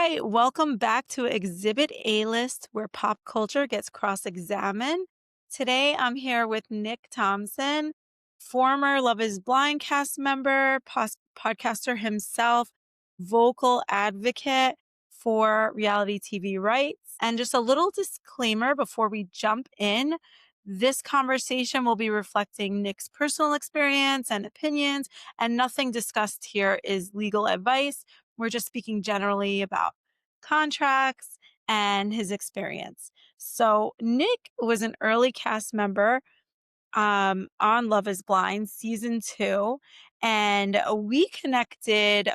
right, welcome back to Exhibit A-List, where pop culture gets cross-examined. Today, I'm here with Nick Thompson, former Love is Blind cast member, podcaster himself, vocal advocate for reality TV rights. And just a little disclaimer before we jump in. This conversation will be reflecting Nick's personal experience and opinions, and nothing discussed here is legal advice. We're just speaking generally about contracts and his experience. So Nick was an early cast member on Love is Blind season 2, and we connected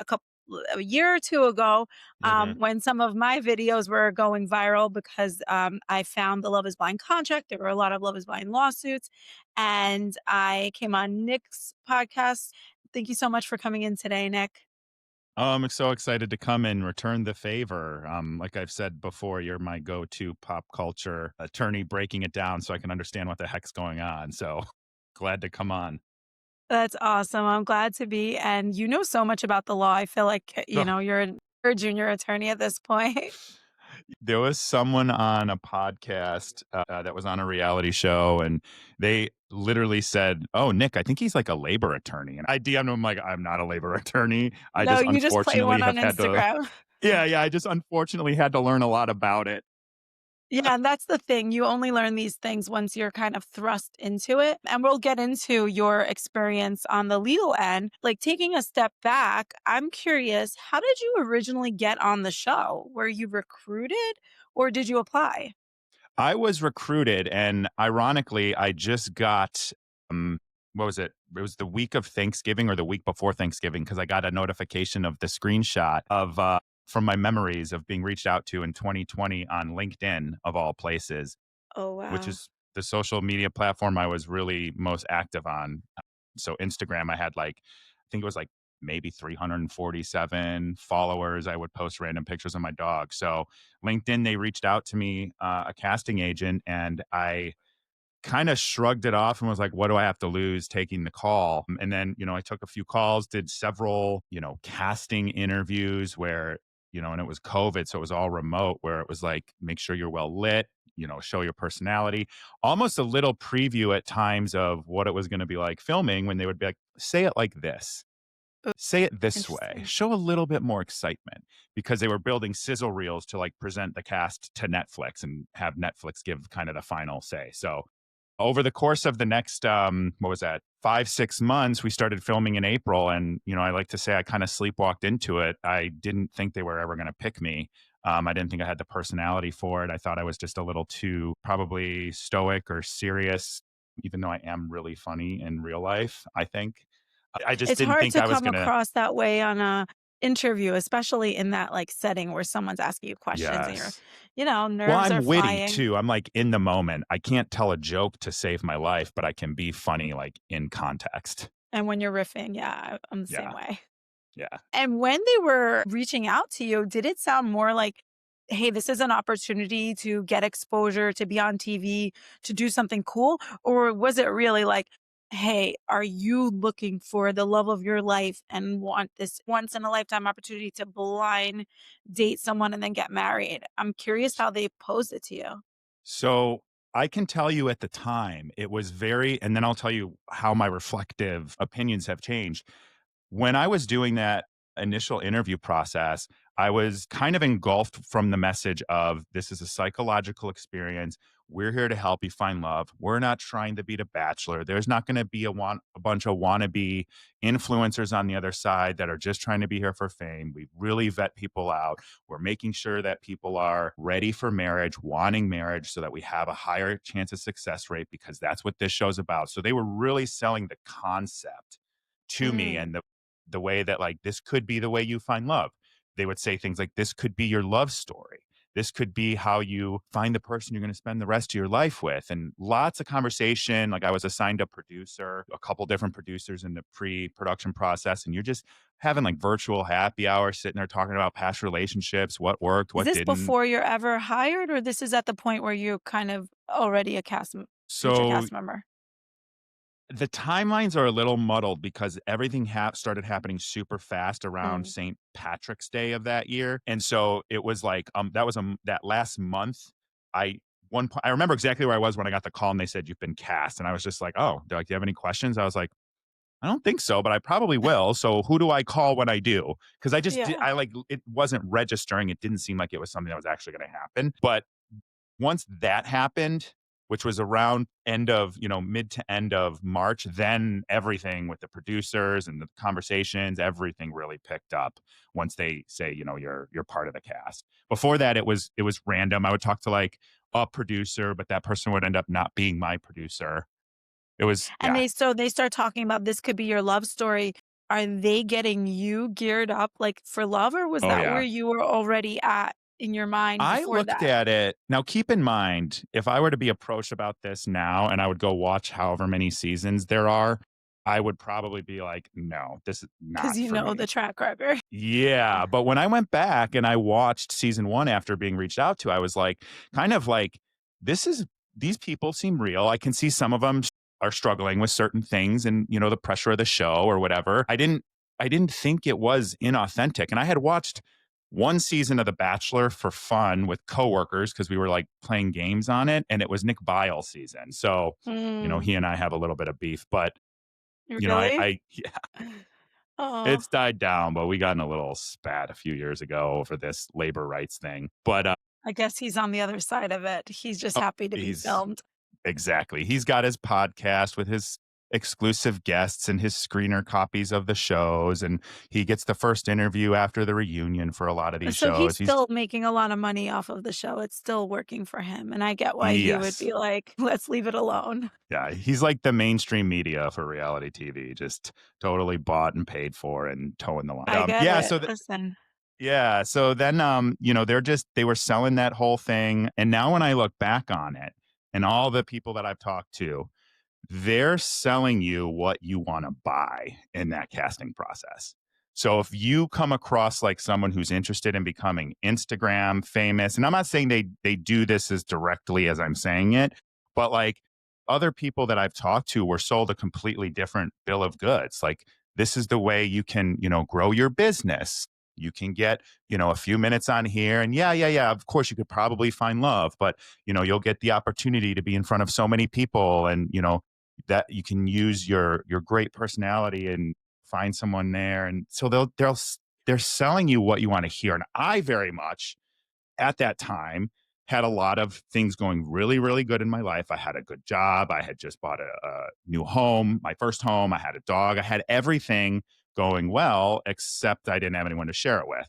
a year or two ago Mhm. when some of my videos were going viral because I found the Love is Blind contract. There were a lot of Love is Blind lawsuits, and I came on Nick's podcast. Thank you so much for coming in today, Nick. Oh, I'm so excited to come and return the favor. Like I've said before, you're my go-to pop culture attorney breaking it down so I can understand what the heck's going on. So glad to come on. That's awesome. I'm glad to be. And you know so much about the law. I feel like, Oh, you're a junior attorney at this point. there was someone on a podcast that was on a reality show, and they literally said, "Oh, Nick, I think he's like a labor attorney." And I DM'd him like, "I'm not a labor attorney. I No, just you just play unfortunately one on have had to." Instagram. Yeah, I just unfortunately had to learn a lot about it. Yeah, and that's the thing. You only learn these things once you're kind of thrust into it. And we'll get into your experience on the legal end. Like taking a step back, I'm curious, how did you originally get on the show? Were you recruited or did you apply? I was recruited, and ironically, I just got what was it? It was the week of Thanksgiving or the week before Thanksgiving because I got a notification of the screenshot of from my memories of being reached out to in 2020 on LinkedIn of all places, Oh, which wow. is the social media platform I was really most active on. So Instagram, I had like, I think it was like maybe 347 followers. I would post random pictures of my dog. So LinkedIn, they reached out to me, a casting agent, and I kind of shrugged it off and was like, what do I have to lose taking the call? And then, I took a few calls, did several, casting interviews where, and it was COVID. So it was all remote where it was like, make sure you're well lit, show your personality, almost a little preview at times of what it was going to be like filming when they would be like, say it like this. Oh, Say it this way. interesting. Show a little bit more excitement because they were building sizzle reels to like present the cast to Netflix and have Netflix give kind of the final say. So over the course of the next what was that, 5 6 months, we started filming in April, and I like to say I kind of sleepwalked into it. I didn't think they were ever going to pick me. I didn't think I had the personality for it. I thought I was just a little too probably stoic or serious, even though I am really funny in real life, I think. I just It's didn't hard think to I was come gonna. across that way on a interview, especially in that, like, setting where someone's asking you questions and Yes. Well, nerves I'm are witty flying. too. I'm like in the moment. I can't tell a joke to save my life, but I can be funny like in context. And when you're riffing, yeah, I'm the same Yeah. way. Yeah. And when they were reaching out to you, did it sound more like, "Hey, this is an opportunity to get exposure, to be on TV, to do something cool?" Or was it really like, "Hey, are you looking for the love of your life and want this once in a lifetime opportunity to blind date someone and then get married?" I'm curious how they posed it to you. So I can tell you at the time, it was very, and then I'll tell you how my reflective opinions have changed. When I was doing that initial interview process, I was kind of engulfed from the message of this is a psychological experience. We're here to help you find love. We're not trying to be the bachelor. There's not going to be a bunch of wannabe influencers on the other side that are just trying to be here for fame. We really vet people out. We're making sure that people are ready for marriage, wanting marriage, so that we have a higher chance of success rate because that's what this show's about. So they were really selling the concept to me Mm. and the way that like this could be the way you find love. They would say things like this could be your love story. This could be how you find the person you're going to spend the rest of your life with. And lots of conversation. Like I was assigned a producer, a couple different producers in the pre-production process. And you're just having like virtual happy hour sitting there talking about past relationships, what worked, Is what this didn't. before you're ever hired, or this is at the point where you're kind of already a future So cast member? The timelines are a little muddled because everything started happening super fast around Mm. St. Patrick's Day of that year, and so it was like, that was, that last month, I I remember exactly where I was when I got the call and they said, "You've been cast," and I was just like, "Oh," they're like, "Do you have any questions?" I was like, "I don't think so, but I probably will, so who do I call when I do?" 'Cause I just Yeah. I, like, it wasn't registering, it didn't seem like it was something that was actually gonna happen, but once that happened, which was around end of, mid to end of March, then everything with the producers and the conversations, everything really picked up once they say, you're part of the cast. Before that, it was random. I would talk to like a producer, but that person would end up not being my producer. It was, And yeah. they start talking about this could be your love story. Are they getting you geared up, like, for love, or was Oh that where yeah. you were already at in your mind I before looked that? at it. Now, keep in mind, if I were to be approached about this now and I would go watch however many seasons there are, I would probably be like, no, this is Because not you for know me. the track record. Yeah. But when I went back and I watched season one after being reached out to, I was like, kind of like, this is, these people seem real. I can see some of them are struggling with certain things and, the pressure of the show or whatever. I didn't think it was inauthentic. And I had watched one season of The Bachelor for fun with coworkers because we were like playing games on it, and it was Nick Biles season. So, Mm, he and I have a little bit of beef, but really? yeah, Oh, it's died down, but we got in a little spat a few years ago over this labor rights thing. But I guess he's on the other side of it. He's just oh, happy to be he's filmed. exactly. He's got his podcast with his exclusive guests and his screener copies of the shows, and he gets the first interview after the reunion for a lot of these So he's shows. He's still making a lot of money off of the show. It's still working for him, and I get why he would yes. be like, "Let's leave it alone." Yeah, he's like the mainstream media for reality TV, just totally bought and paid for and towing the line. I get Yeah, it. so Listen, yeah, so then they were selling that whole thing, and now when I look back on it and all the people that I've talked to, they're selling you what you want to buy in that casting process. So if you come across like someone who's interested in becoming Instagram famous, and I'm not saying they do this as directly as I'm saying it, but like other people that I've talked to were sold a completely different bill of goods. Like this is the way you can, grow your business. You can get, a few minutes on here and yeah. Of course you could probably find love, but you'll get the opportunity to be in front of so many people and, that you can use your great personality and find someone there, and so they're selling you what you want to hear. And I very much at that time had a lot of things going really really good in my life. I had a good job, I had just bought a new home, my first home, I had a dog, I had everything going well, except I didn't have anyone to share it with.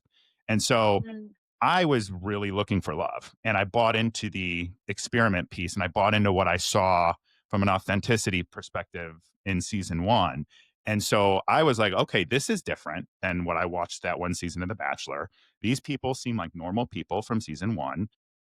And so mm, I was really looking for love, and I bought into the experiment piece and I bought into what I saw from an authenticity perspective in season one. And so I was like, okay, this is different than what I watched that one season of The Bachelor. These people seem like normal people from season one,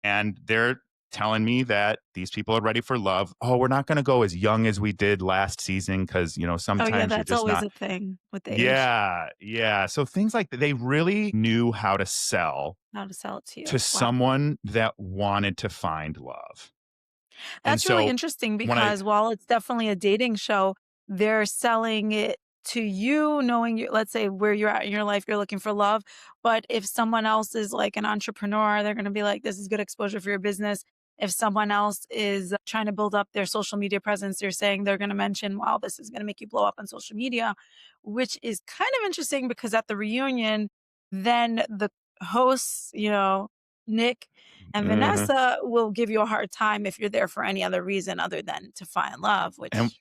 and they're telling me that these people are ready for love. Oh, we're not going to go as young as we did last season because, oh, yeah, sometimes you're that's just always not. a thing with age, Yeah, yeah. So things like that, they really knew how to sell how to sell it to to you. Wow. someone that wanted to find love. And That's really so interesting when I because while it's definitely a dating show, they're selling it to you knowing you, let's say where you're at in your life, you're looking for love. But if someone else is like an entrepreneur, they're going to be like, this is good exposure for your business. If someone else is trying to build up their social media presence, they're saying they're going to mention, wow, this is going to make you blow up on social media, which is kind of interesting because at the reunion, then the hosts, Nick and Mhm. Vanessa will give you a hard time if you're there for any other reason other than to find love, And which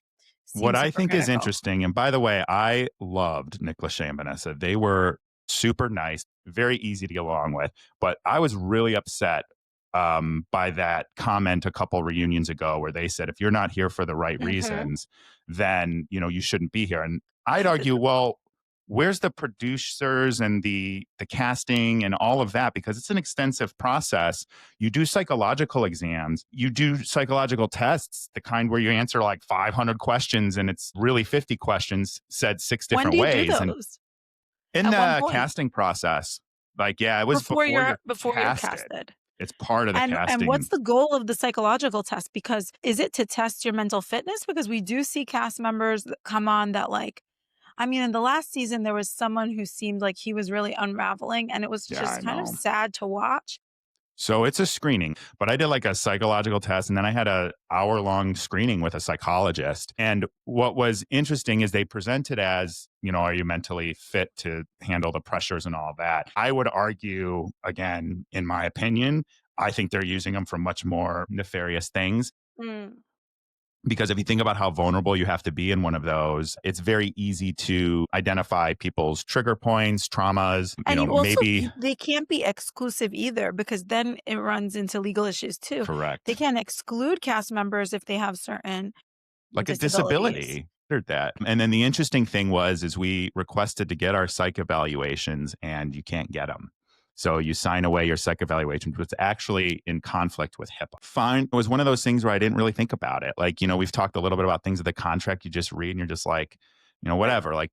what seems I think is hypocritical. interesting, and by the way, I loved Nick Lachey and Vanessa. They were super nice, very easy to get along with. But I was really upset by that comment a couple reunions ago where they said, if you're not here for the right Mhm. reasons, then you shouldn't be here. And I'd argue, well, where's the producers and the casting and all of that? Because it's an extensive process. You do psychological exams, you do psychological tests, the kind where you answer like 500 questions and it's really 50 questions said six When different do you do ways. And those? in At one the point? casting process, like, yeah, it was before you're Before you're casted. casted? It's part of the And what's casting. the goal of the psychological test? Because is it to test your mental fitness? Because we do see cast members that come on that like I mean, in the last season, there was someone who seemed like he was really unraveling, and it was Yeah, just I kind of know. sad to watch. So it's a screening, but I did like a psychological test and then I had a hour-long screening with a psychologist. And what was interesting is they presented as, are you mentally fit to handle the pressures and all that? I would argue, again, in my opinion, I think they're using them for much more nefarious things. Mm. Because if you think about how vulnerable you have to be in one of those, it's very easy to identify people's trigger points, traumas, And you also maybe they can't be exclusive either because then it runs into legal issues too. They correct. can't exclude cast members if they have certain Like a disabilities. disability. Heard that. And then the interesting thing is we requested to get our psych evaluations and you can't get them. So you sign away your psych evaluations, which is actually in conflict with HIPAA. Fine. It was one of those things where I didn't really think about it. Like, we've talked a little bit about things of the contract you just read and you're just like, whatever, like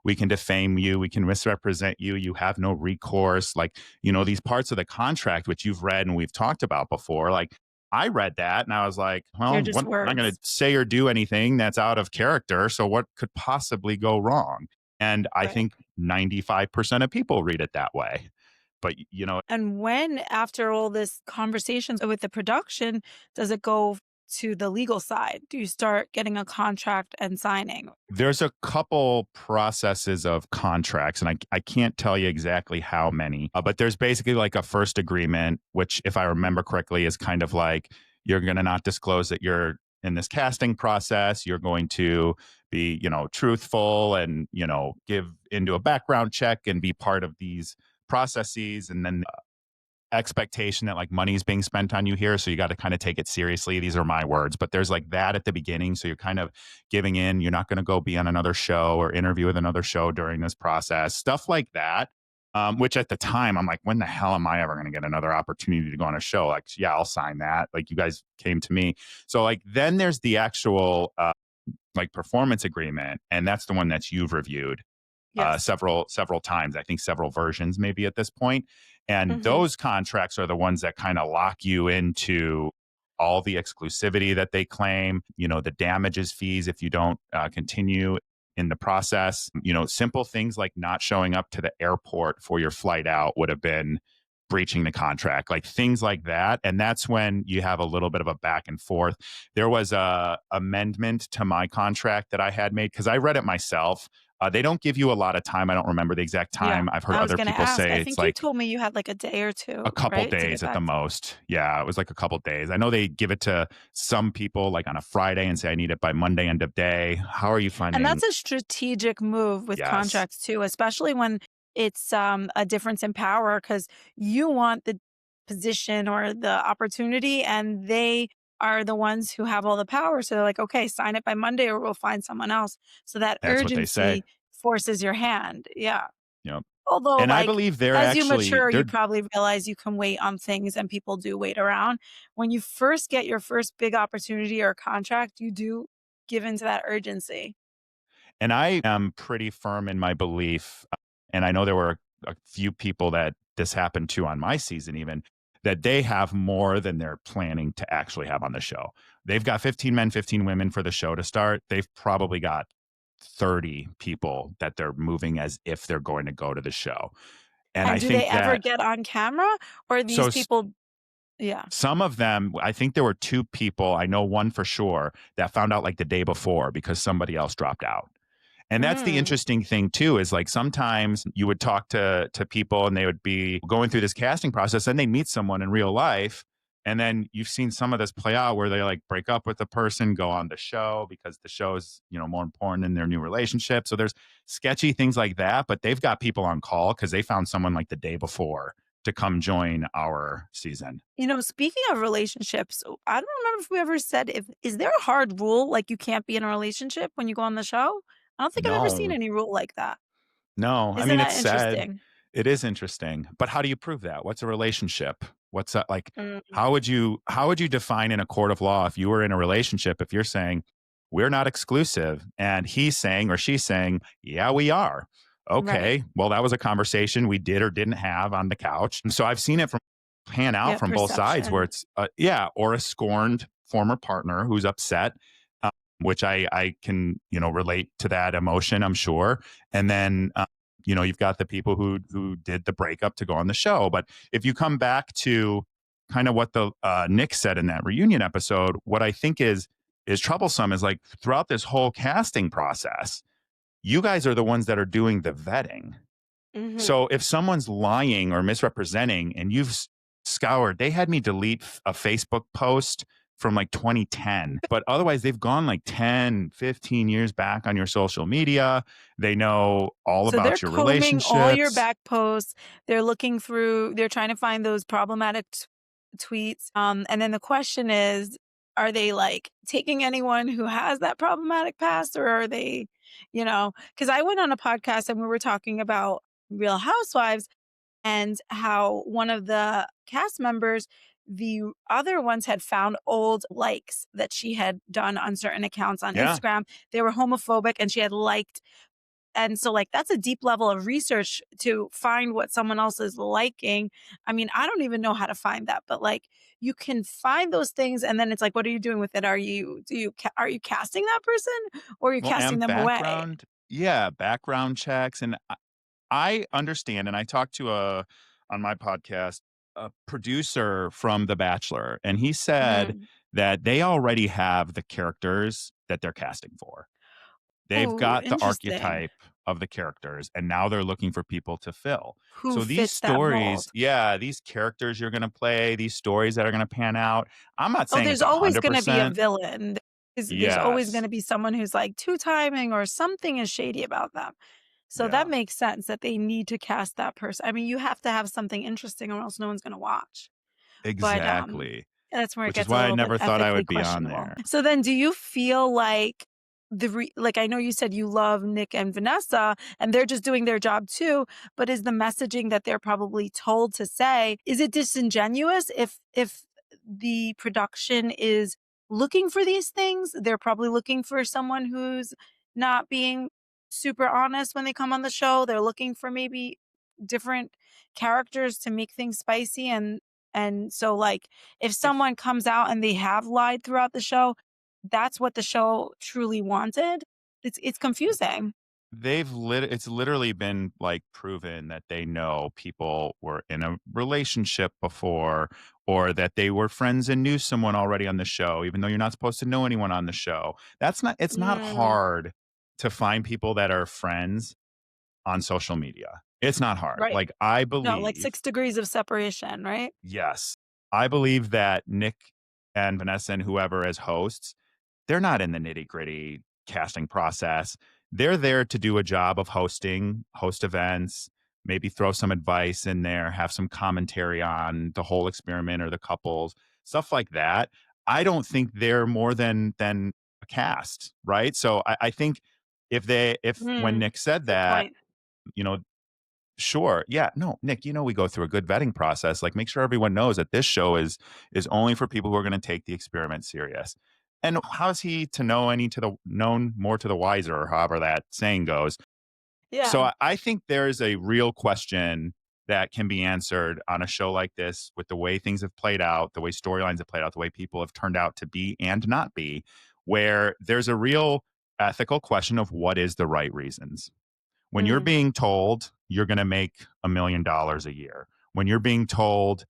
we can defame you, we can misrepresent you, you have no recourse. Like, these parts of the contract, which you've read and we've talked about before, like I read that and I was like, They're well, just I'm not going to words. say or do anything that's out of character. So what could possibly go wrong? And I Right. think 95% of people read it that way. But, And when, after all this conversations with the production, does it go to the legal side? Do you start getting a contract and signing? there's a couple processes of contracts, and I can't tell you exactly how many, but there's basically like a first agreement, which, if I remember correctly, is kind of like you're going to not disclose that you're in this casting process. You're going to be, truthful and, give into a background check and be part of these processes. And then expectation that like money is being spent on you here. So you got to kind of take it seriously. These are my words, but there's like that at the beginning. So you're kind of giving in. You're not going to go be on another show or interview with another show during this process, stuff like that. Which at the time I'm like, when the hell am I ever going to get another opportunity to go on a show? Like, yeah, I'll sign that. Like, you guys came to me. So like, then there's the actual like performance agreement, and that's the one that you've reviewed Yes. several times. I think several versions maybe at this point. And Hmm. those contracts are the ones that kind of lock you into all the exclusivity that they claim, the damages fees if you don't continue in the process. Simple things like not showing up to the airport for your flight out would have been breaching the contract, like things like that. And that's when you have a little bit of a back and forth. There was a amendment to my contract that I had made because I read it myself. They don't give you a lot of time. I don't remember the exact Yeah. time. I've heard I was other going to people ask. I say it's think you like told me you had like a day or a two, couple right? To get days at the back. most. Yeah, it was like a couple days. I know they give it to some people like on a Friday and say I need it by Monday end of day. How are you And finding? that's a strategic move with Yes, contracts too, especially when it's a difference in power because you want the position or the opportunity and they are the ones who have all the power. So they're like, okay, sign it by Monday or we'll find someone else. So that that's what they say. urgency forces your hand. Yeah. Yep. Although, And I like, believe they're as you actually mature, you they're probably realize you can wait on things and people do wait around. When you first get your first big opportunity or contract, you do give into that urgency. and I am pretty firm in my belief, and I know there were a few people that this happened to on my season even, that they have more than they're planning to actually have on the show. They've got 15 men, 15 women for the show to start. They've probably got 30 people that they're moving as if they're going to go to the show. And I And do they think ever that get on camera or so these people yeah. some of them, I think there were two people, I know one for sure, that found out like the day before because somebody else dropped out. And that's the Mm, interesting thing too, is like sometimes you would talk to people and they would be going through this casting process and they meet someone in real life. And then you've seen some of this play out where they like break up with the person, go on the show because the show is, more important than their new relationship. So there's sketchy things like that, but they've got people on call because they found someone like the day before to come join our season. speaking of relationships, I don't remember if we ever said if is there a hard rule like you can't be in a relationship when you go on the show? I don't think I've ever seen No, any rule like that. no. I Isn't mean, it's that sad. interesting? It is interesting, but how do you prove that? What's a relationship? What's that like? Mm, How would you define in a court of law if you were in a relationship if you're saying we're not exclusive and he's saying or she's saying yeah we are. right. Okay, well that was a conversation we did or didn't have on the couch. And so I've seen it from pan out Yeah, from both sides where perception. it's yeah, or a scorned former partner who's upset, which I can, relate to that emotion, I'm sure. And then you've got the people who did the breakup to go on the show. But if you come back to kind of what the Nick said in that reunion episode, what I think is troublesome is like throughout this whole casting process, you guys are the ones that are doing the vetting. Mhm. So if someone's lying or misrepresenting and you've scoured, they had me delete a Facebook post from like 2010, but otherwise they've gone like 10, 15 years back on your social media. They know all So they're about your combing all your relationships. back posts. They're looking through, they're trying to find those problematic tweets. And then the question is, are they like taking anyone who has that problematic past, or are they, because I went on a podcast and we were talking about Real Housewives and how one of the cast members, the other ones had found old likes that she had done on certain accounts on Yeah. Instagram. They were homophobic and she had liked, and so, like, that's a deep level of research to find what someone else is liking. I mean, I don't even know how to find that, but, like, you can find those things, and then it's like, what are you doing with it? Are you casting that person, or are you Well, casting and them away? background checks. And I understand. And I talked to on my podcast, a producer from The Bachelor, and he said Mm. that they already have the characters that they're casting for. They've Ooh, got the interesting. archetype of the characters, and now they're looking for people to fill. Who So these fits that stories, mold? yeah, these characters you're going to play, these stories that are going to pan out. I'm not Oh, saying it's there's always gonna be a 100%. villain. There's always Yes, gonna be someone who's, like, two-timing or something is shady about them. So that yeah, makes sense that they need to cast that person. I mean, you have to have something interesting or else no one's gonna watch. But, exactly. that's where it Which is gets a why I little bit never thought I ethically would be on questionable. there. So then do you feel like like, I know you said you love Nick and Vanessa, and they're just doing their job too, but is the messaging that they're probably told to say, is it disingenuous if the production is looking for these things? They're probably looking for someone who's not being super honest when they come on the show. They're looking for maybe different characters to make things spicy, and so, like, if If someone comes out and they have lied throughout the show, that's what the show truly wanted. It's confusing. it's literally been like proven that they know people were in a relationship before, or that they were friends and knew someone already on the show, even though you're not supposed to know anyone on the show. It's not Mm, hard to find people that are friends on social media. It's not hard. right. Like I No, like believe 6 degrees of separation, right? Yes. I believe that Nick and Vanessa and whoever as hosts, they're not in the nitty-gritty casting process. They're there to do a job of hosting, host events, maybe throw some advice in there, have some commentary on the whole experiment or the couples, stuff like that. I don't think they're more than a cast, right? So I think if when Mm, Nick said good that, point. you know, sure. Yeah. No, Nick, we go through a good vetting process. Like make sure everyone knows that this show is only for people who are going to take the experiment serious. And how's he to know any to the known more to the wiser, or however that saying goes. So Yeah. I think there's a real question that can be answered on a show like this with the way things have played out, the way storylines have played out, the way people have turned out to be and not be, where there's a real ethical question of what is the right reasons. When you're Mm. being told you're going to make $1 million a year, when you're being told,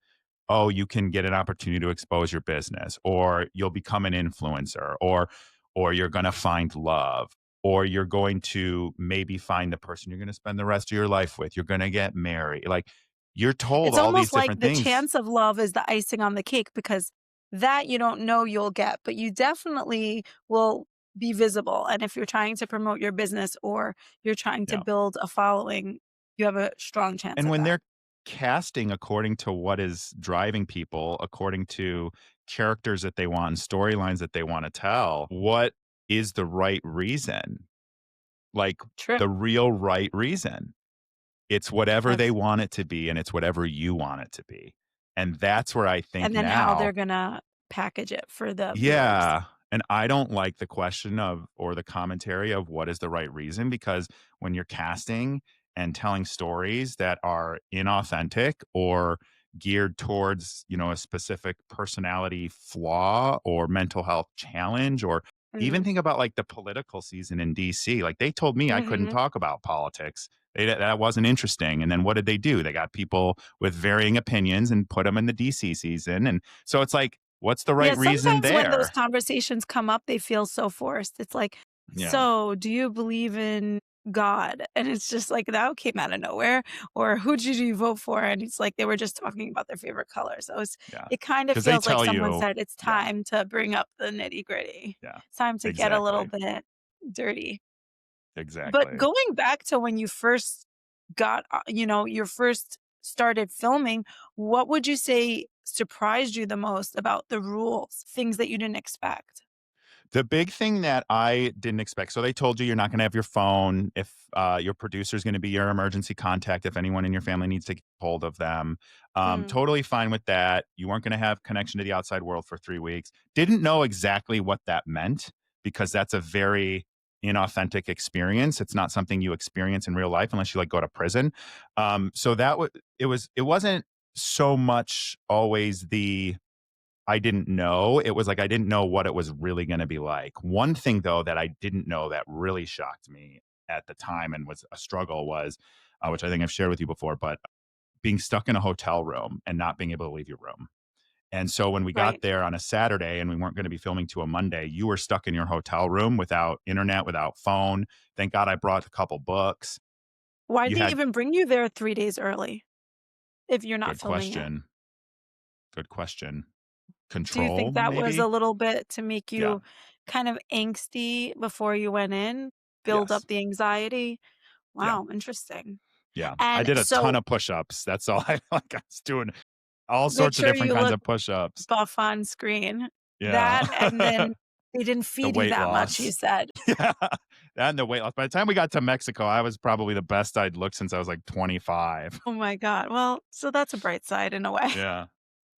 oh, you can get an opportunity to expose your business, or you'll become an influencer, or you're going to find love, or you're going to maybe find the person you're going to spend the rest of your life with, you're going to get married. Like you're told It's all these almost like different the things. chance of love is the icing on the cake because that you don't know you'll get, but you definitely will be visible. And if you're trying to promote your business or you're trying to Yeah. build a following, you have a strong chance And of when that. they're casting according to what is driving people, according to characters that they want and storylines that they want to tell, what is the right reason? Like True. the real right reason. It's whatever they That's want it to be, and it's whatever you want it to be. And that's where I think and then how they're now, gonna package it for the viewers. yeah. And I don't like the question of or the commentary of what is the right reason, because when you're casting and telling stories that are inauthentic or geared towards, a specific personality flaw or mental health challenge, or even Mm. think about like the political season in DC. Like they told me I couldn't Mhm. talk about politics. That wasn't interesting. And then what did they do? They got people with varying opinions and put them in the DC season. And so it's like, what's the Yeah, right reason sometimes when those there? conversations come up, they feel so forced. It's like, Yeah. "So, do you believe in God?" And it's just like, that came out of nowhere. Or, "Who did you vote for?" And it's like they were just talking about their favorite color. So Yeah. it kind of Because they feels like tell someone you, said, "It's yeah, time to bring up the nitty-gritty. yeah, It's time to get a little exactly. bit dirty." But Exactly. going back to when you first got, your first started filming, what would you say surprised you the most about the rules, things that you didn't expect? The big thing that I didn't expect, so they told you you're not gonna have your phone, if, your producer's gonna be your emergency contact if anyone in your family needs to get hold of them. Mm, Totally fine with that. You weren't gonna have connection to the outside world for 3 weeks. Didn't know exactly what that meant because that's a very inauthentic experience. It's not something you experience in real life unless you, like, go to prison. So that wa it wasn't so much always the I didn't know. It was like I didn't know what it was really gonna be like. One thing, though, that I didn't know that really shocked me at the time and was a struggle was, which I think I've shared with you before, but being stuck in a hotel room and not being able to leave your room. And so when we got right. there on a Saturday and we weren't gonna be filming to a Monday, you were stuck in your hotel room without internet, without phone. Thank God I brought a couple books. Why'd You they had even bring you there 3 days early if you're not Good filming it? question. Good question. Do you think Control, that was a maybe? little bit to make Yeah. you kind of angsty before you went in, build Yes. up the anxiety? Yeah. Wow, interesting. Yeah, I And did a ton so of push-ups. That's all I like, I was doing all make sorts of sure different you kinds look of push-ups. buff on screen. Yeah. That and then they didn't The feed you weight that much, you loss. said. Yeah, and the weight loss. By the time we got to Mexico, I was probably the best I'd looked since I was, like, 25. Oh my god. Well, so that's a bright side in a way. Yeah.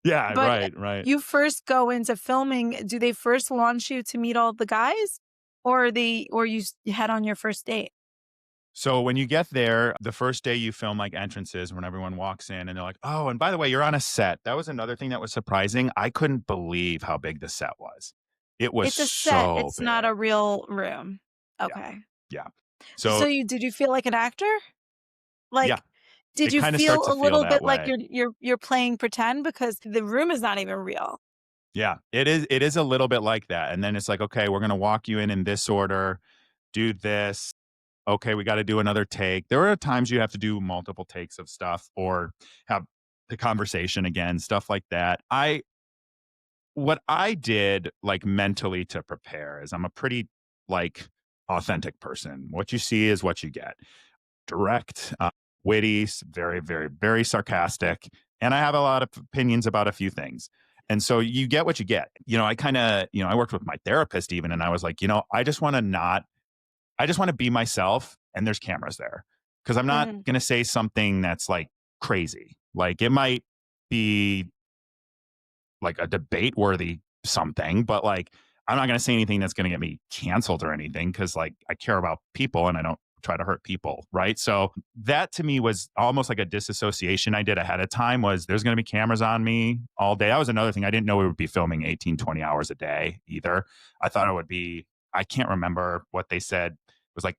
Yeah, But, right, right. you first go into filming, do they first launch you to meet all the guys? Or you head on your first date? So when you get there, the first day you film, like, entrances when everyone walks in and they're like, "Oh, and by the way, you're on a set." That was another thing that was surprising. I couldn't believe how big the set was. It was It's a set, so it's not big. a real room. Yeah, Okay. yeah. So So did you feel like an actor? yeah, Like, did it you kinda starts feel to a feel little that bit like way. you're playing pretend because the room is not even real? Yeah, it is a little bit like that, and then it's like, "Okay, we're gonna walk you in this order, do this. Okay, we gotta do another take." There are times you have to do multiple takes of stuff or have the conversation again, stuff like that. What I did, like, mentally to prepare is I'm a pretty, like, authentic person. What you see is what you get. Direct, witty, very, very, very sarcastic, and I have a lot of opinions about a few things. And so you get what you get. I kinda, I worked with my therapist even, and I was like, I just wanna be myself, and there's cameras there, because 'cause I'm not Mhm. gonna say something that's, like, crazy. Like, it might be like a debate worthy something, but like I'm not going to say anything that's going to get me canceled or anything because like I care about people and I don't try to hurt people, right? So that to me was almost like a disassociation I did ahead of time was there's going to be cameras on me all day. That was another thing. I didn't know we would be filming 18, 20 hours a day either. I thought it would be, I can't remember what they said. It was like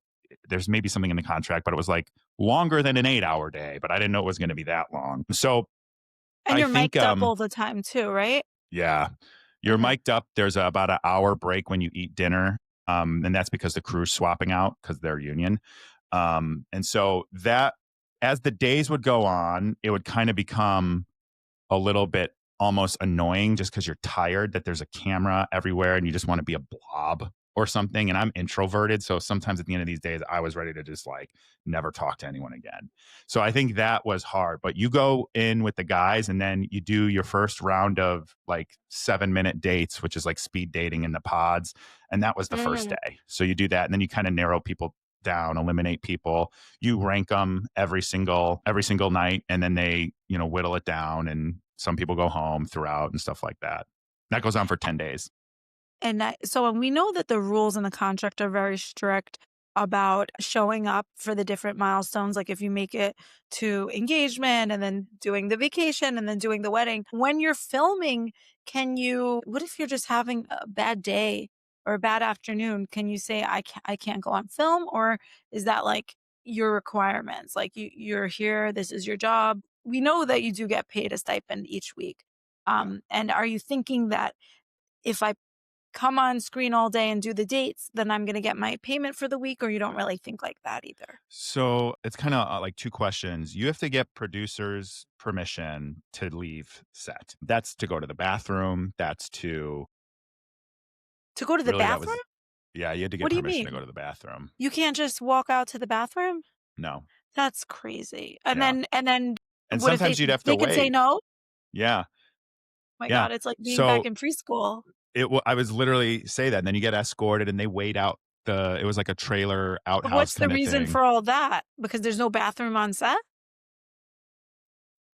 there's maybe something in the contract, but it was like longer than an 8-hour day, but I didn't know it was going to be that long. So And I you're think mic'd up all the time too, right? yeah. You're Mhm. mic'd up. There's about an hour break when you eat dinner, and that's because the crew's swapping out because 'cause they're union. And so that as the days would go on, it would kinda become a little bit almost annoying just because you're tired that there's a camera everywhere and you just wanna be a blob or something, and I'm introverted, so sometimes at the end of these days, I was ready to just, like, never talk to anyone again. So I think that was hard, but you go in with the guys and then you do your first round of, like, 7-minute dates, which is like speed dating in the pods, and that was the first Mm. day. So you do that, and then you kinda narrow people down, eliminate people. You rank them every single night, and then they, whittle it down, and some people go home throughout and stuff like that. That goes on for 10 days. And we know that the rules in the contract are very strict. about showing up for the different milestones, like if you make it to engagement and then doing the vacation and then doing the wedding. When you're filming, can you what if you're just having a bad day or a bad afternoon? Can you say I can't go on film, or is that like your requirements? Like you're here, this is your job. We know that you do get paid a stipend each week. Yeah. And are you thinking that if I come on screen all day and do the dates, then I'm gonna get my payment for the week, or you don't really think like that either? So it's kind of like two questions. You have to get producers' permission to leave set. That's to go to the bathroom. That's to To go to the really, that bathroom? was, yeah, you had to What get do you permission to mean? go to the bathroom. You can't just walk out to the bathroom? No. That's crazy. Yeah. And then And what if sometimes you'd have to they could say wait. no? Yeah. My Yeah. god, it's like being back So in preschool. I was literally say that. And then you get escorted and they wait out it was like a trailer But outhouse what's the kind of reason thing. for all that? Because there's no bathroom on set?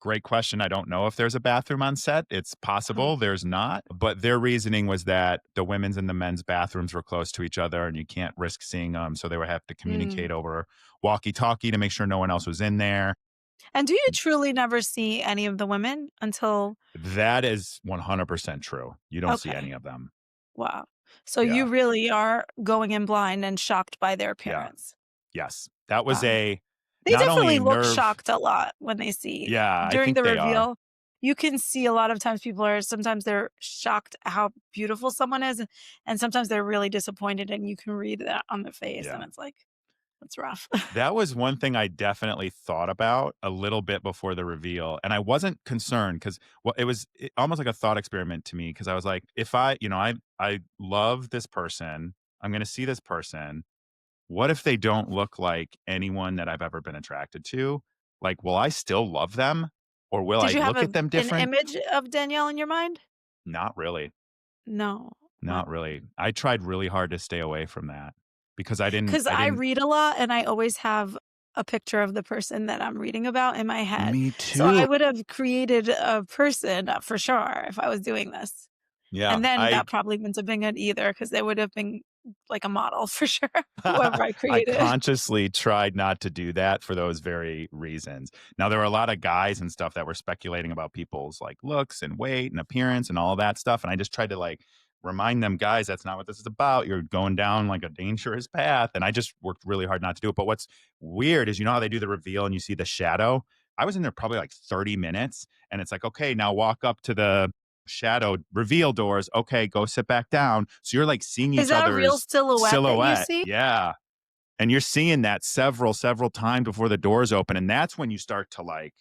Great question. I don't know if there's a bathroom on set. It's Huh. possible there's not, but their reasoning was that the women's and the men's bathrooms were close to each other and you can't risk seeing them. So they would have to Mm. communicate over walkie talkie to make sure no one else was in there. And do you truly never see any of the women until That is 100% true. You don't see any okay. of them. Wow. So you Yeah. really are going in blind and shocked by their Yeah. appearance. Yes. That was Wow. a They not definitely only look nerve. shocked a lot when they see Yeah, I during think the they are. reveal. You can see a lot of times people are sometimes they're shocked how beautiful someone is, and sometimes they're really disappointed, and you can read that on the face, and Yeah. it's like, "That's rough." That was one thing I definitely thought about a little bit before the reveal, and I wasn't concerned because, well, it was almost like a thought experiment to me because I was like, if I love this person, I'm gonna see this person. What if they don't look like anyone that I've ever been attracted to? Like, will I still love them, or will Did I you have look a at them an different? image of Danielle in your mind? Not really. No. Not Wow. really. I tried really hard to stay away from that because I didn't 'Cause I I didn't read a lot, and I always have a picture of the person that I'm reading about in my head. Me So I too. would have created a person, for sure if I was doing this. Yeah, And then I that probably wouldn't have been good either, because they would have been like a model for sure, whoever I I created. consciously tried not to do that for those very reasons. Now, there were a lot of guys and stuff that were speculating about people's like looks and weight and appearance and all that stuff. And I just tried to like remind them, guys, that's not what this is about. You're going down like a dangerous path. And I just worked really hard not to do it. But what's weird is, you know how they do the reveal and you see the shadow? I was in there probably like 30 minutes and it's like, okay, now walk up to the shadow reveal doors. Okay, go sit back down. So you're like seeing Is each that a real other's silhouette that you silhouette. see? Yeah. And you're seeing that several times before the doors open. And that's when you start to like,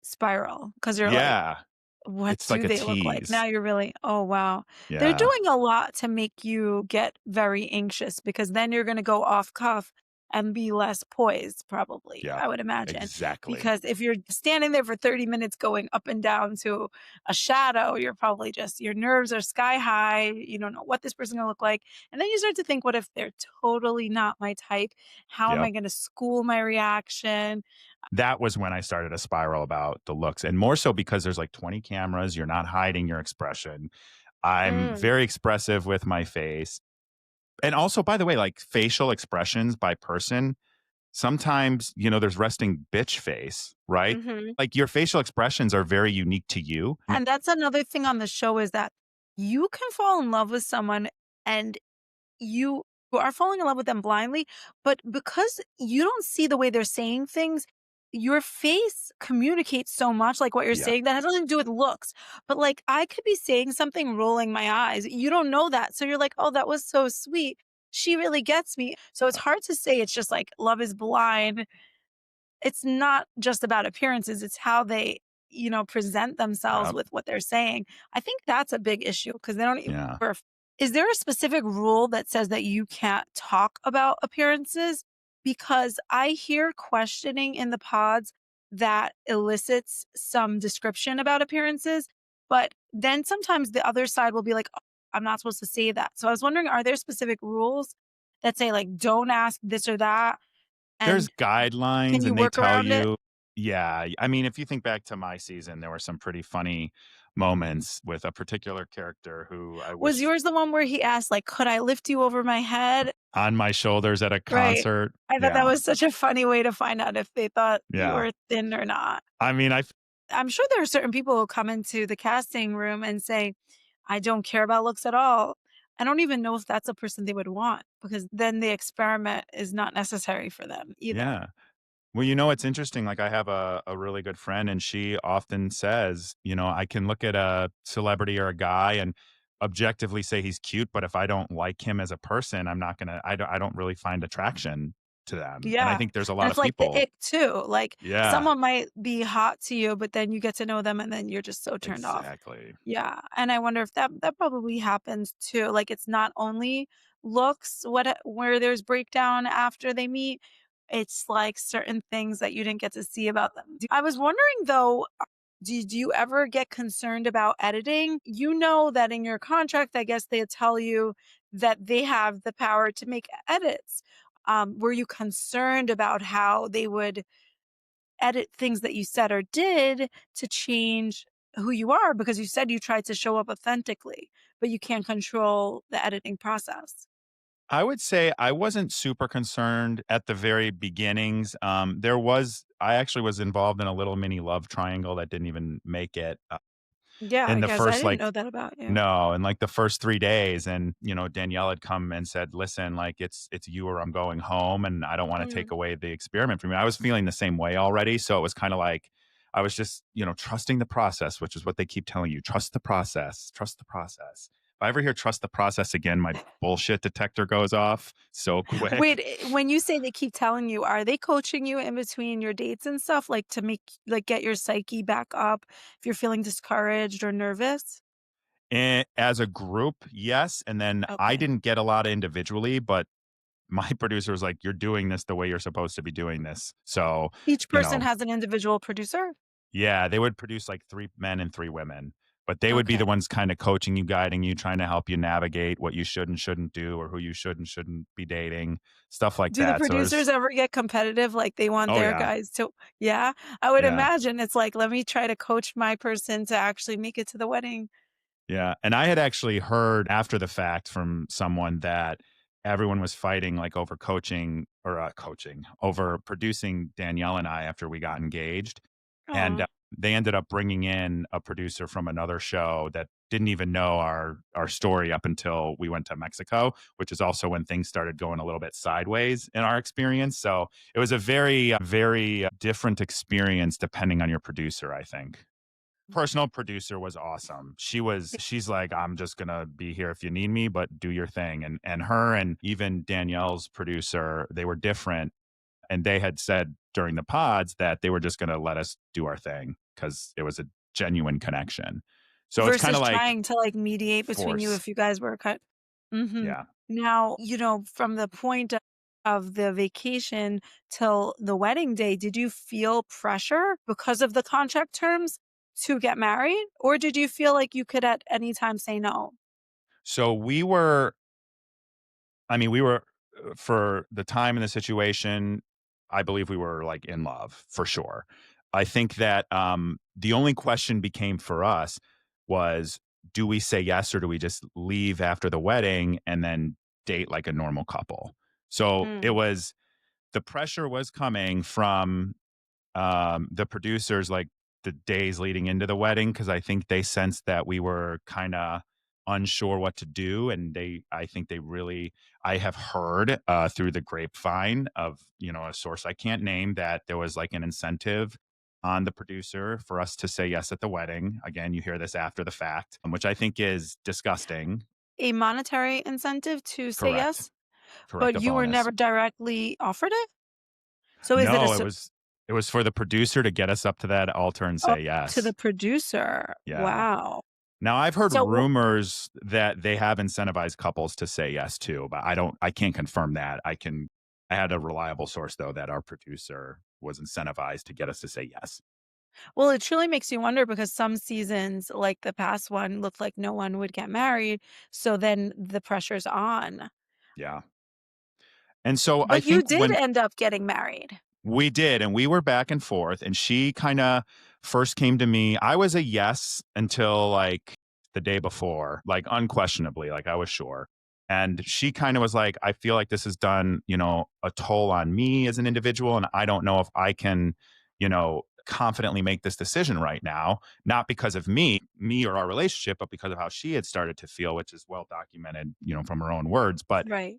Spiral, because 'cause you're like, yeah, "What it's like do a they look like?" Now tease. you're really, "Oh, wow." They're Yeah. doing a lot to make you get very anxious, because then you're gonna go off cuff and be less poised probably, Yeah. I would imagine. Exactly. Because if you're standing there for 30 minutes going up and down to a shadow, you're probably just your nerves are sky high, you don't know what this person gonna look like, and then you start to think, "What if they're totally not my type? How am Yep. I gonna school my reaction?" That was when I started a spiral about the looks, and more so because there's like 20 cameras. You're not hiding your expression. I'm Mm, very expressive with my face. And also, by the way, like facial expressions by person, sometimes, there's resting bitch face, right? mhm. Like your facial expressions are very unique to you. And that's another thing on the show is that you can fall in love with someone, and you are falling in love with them blindly, but because you don't see the way they're saying things, your face communicates so much, like what you're Yeah. saying, that has nothing to do with looks. But like I could be saying something, rolling my eyes. You don't know that. So you're like, oh, that was so sweet. She really gets me. So it's hard to say it's just like love is blind. It's not just about appearances, it's how they, present themselves Yep. with what they're saying. I think that's a big issue because they don't even Yeah. is there a specific rule that says that you can't talk about appearances? Because I hear questioning in the pods that elicits some description about appearances, but then sometimes the other side will be like, "Oh, I'm not supposed to say that." So I was wondering, are there specific rules that say, like, don't ask this or that? There's And can guidelines you and they work tell around it? you. Yeah, I mean, if you think back to my season, there were some pretty funny moments with a particular character who I Was wish. yours the one where he asked, like, "Could I lift you over my head?" on my shoulders at a Right. concert. I thought that Yeah. was such a funny way to find out if they thought you Yeah. were thin or not. I mean, I'm sure there are certain people who come into the casting room and say, "I don't care about looks at all." I don't even know if that's a person they would want because then the experiment is not necessary for them either. yeah. Well, it's interesting. Like, I have a really good friend, and she often says, I can look at a celebrity or a guy and objectively say he's cute, but if I don't like him as a person, I'm not gonna. I don't really find attraction to them. And I Yeah, think there's a and lot it's of like the people. ick too, like, Yeah, someone might be hot to you, but then you get to know them and then you're just so turned off. exactly. Yeah, and I wonder if that probably happens too, like, it's not only looks where there's breakdown after they meet, it's, like, certain things that you didn't get to see about them. I was wondering though, did you ever get concerned about editing? You know that in your contract, I guess they tell you that they have the power to make edits. Were you concerned about how they would edit things that you said or did to change who you are? Because you said you tried to show up authentically, but you can't control the editing process. I would say I wasn't super concerned at the very beginnings. I actually was involved in a little mini love triangle that didn't even make it Yeah, in I the guess I first didn't like know that about you. no, in like the first 3 days. And, Danielle had come and said, listen, like it's you or I'm going home, and I don't want to take Mm. away the experiment from you. I was feeling the same way already. So it was kind of like I was just, trusting the process, which is what they keep telling you. Trust the process. Trust the process. If I ever hear trust the process again, my bullshit detector goes off so Wait, quick. when you say they keep telling you, are they coaching you in between your dates and stuff, like to make like get your psyche back up if you're feeling discouraged or nervous? As a group, yes. And then I Okay. didn't get a lot individually, but my producer was like, "You're doing this the way you're supposed to be doing this." So, Each you person know, has an individual producer? yeah, they would produce like 3 men and 3 women, but they would be the Okay. ones kinda coaching you, guiding you, trying to help you navigate what you should and shouldn't do, or who you should and shouldn't be dating, stuff like Do the that. So producers there's ever get competitive, like, they want oh, their yeah. guys to yeah? I would Yeah. imagine it's like, "Let me try to coach my person to actually make it to the wedding." Yeah, and I had actually heard after the fact from someone that everyone was fighting, like, over over producing Danielle and I after we got engaged, and, Aw. they ended up bringing in a producer from another show that didn't even know our story up until we went to Mexico, which is also when things started going a little bit sideways in our experience. So, it was a very different experience depending on your producer, I think. Personal producer was awesome. She's like, "I'm just gonna be here if you need me, but do your thing." And her and even Danielle's producer, they were different, and they had said during the pods that they were just gonna let us do our thing because it was a genuine connection. So it's kinda Versus like trying to, like, mediate between you force. if you guys were cut Mhm. Yeah. Now, from the point of the vacation till the wedding day, did you feel pressure because of the contract terms to get married, or did you feel like you could at any time say no? So we were for the time and the situation, I believe we were like in love for sure. I think that the only question became for us was, do we say yes or do we just leave after the wedding and then date like a normal couple? So Mm. the pressure was coming from the producers like the days leading into the wedding because I think they sensed that we were kind of unsure what to do, and I think they really I have heard through the grapevine of a source I can't name that there was like an incentive on the producer for us to say yes at the wedding. Again, you hear this after the fact, which I think is disgusting. A monetary incentive to say Correct. yes, Correct. but A you were bonus. never directly offered it? So is it a No, it sup was it was for the producer to get us up to that altar and oh, say to the yes. producer. Yeah. Wow. Now, I've heard So w rumors that they have incentivized couples to say yes too, but I can't confirm that. I had a reliable source though that our producer was incentivized to get us to say yes. well, it truly makes you wonder because some seasons, like the past one, looked like no one would get married, so then the pressure's on. Yeah. And so I But you think did when end up getting married. we did, and we were back and forth, and she kinda first came to me. I was a yes until, like, the day before, like, unquestionably, like, I was sure. And she kind of was like, I feel like this has done, a toll on me as an individual. And I don't know if I can, confidently make this decision right now, not because of me or our relationship, but because of how she had started to feel, which is well documented, from her own words. But Right.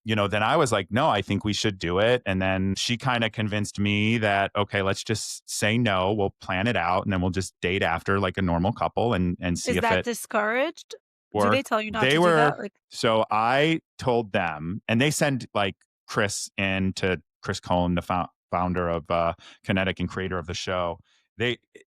then I was like, no, I think we should do it. And then she kind of convinced me that, okay, let's just say no. We'll plan it out and then we'll just date after like a normal couple and see Is if that it discouraged? Do they worked. tell you not They to do were, that? Like, so I told them, and they send like Chris Cohn, the founder of Kinetic and creator of the show.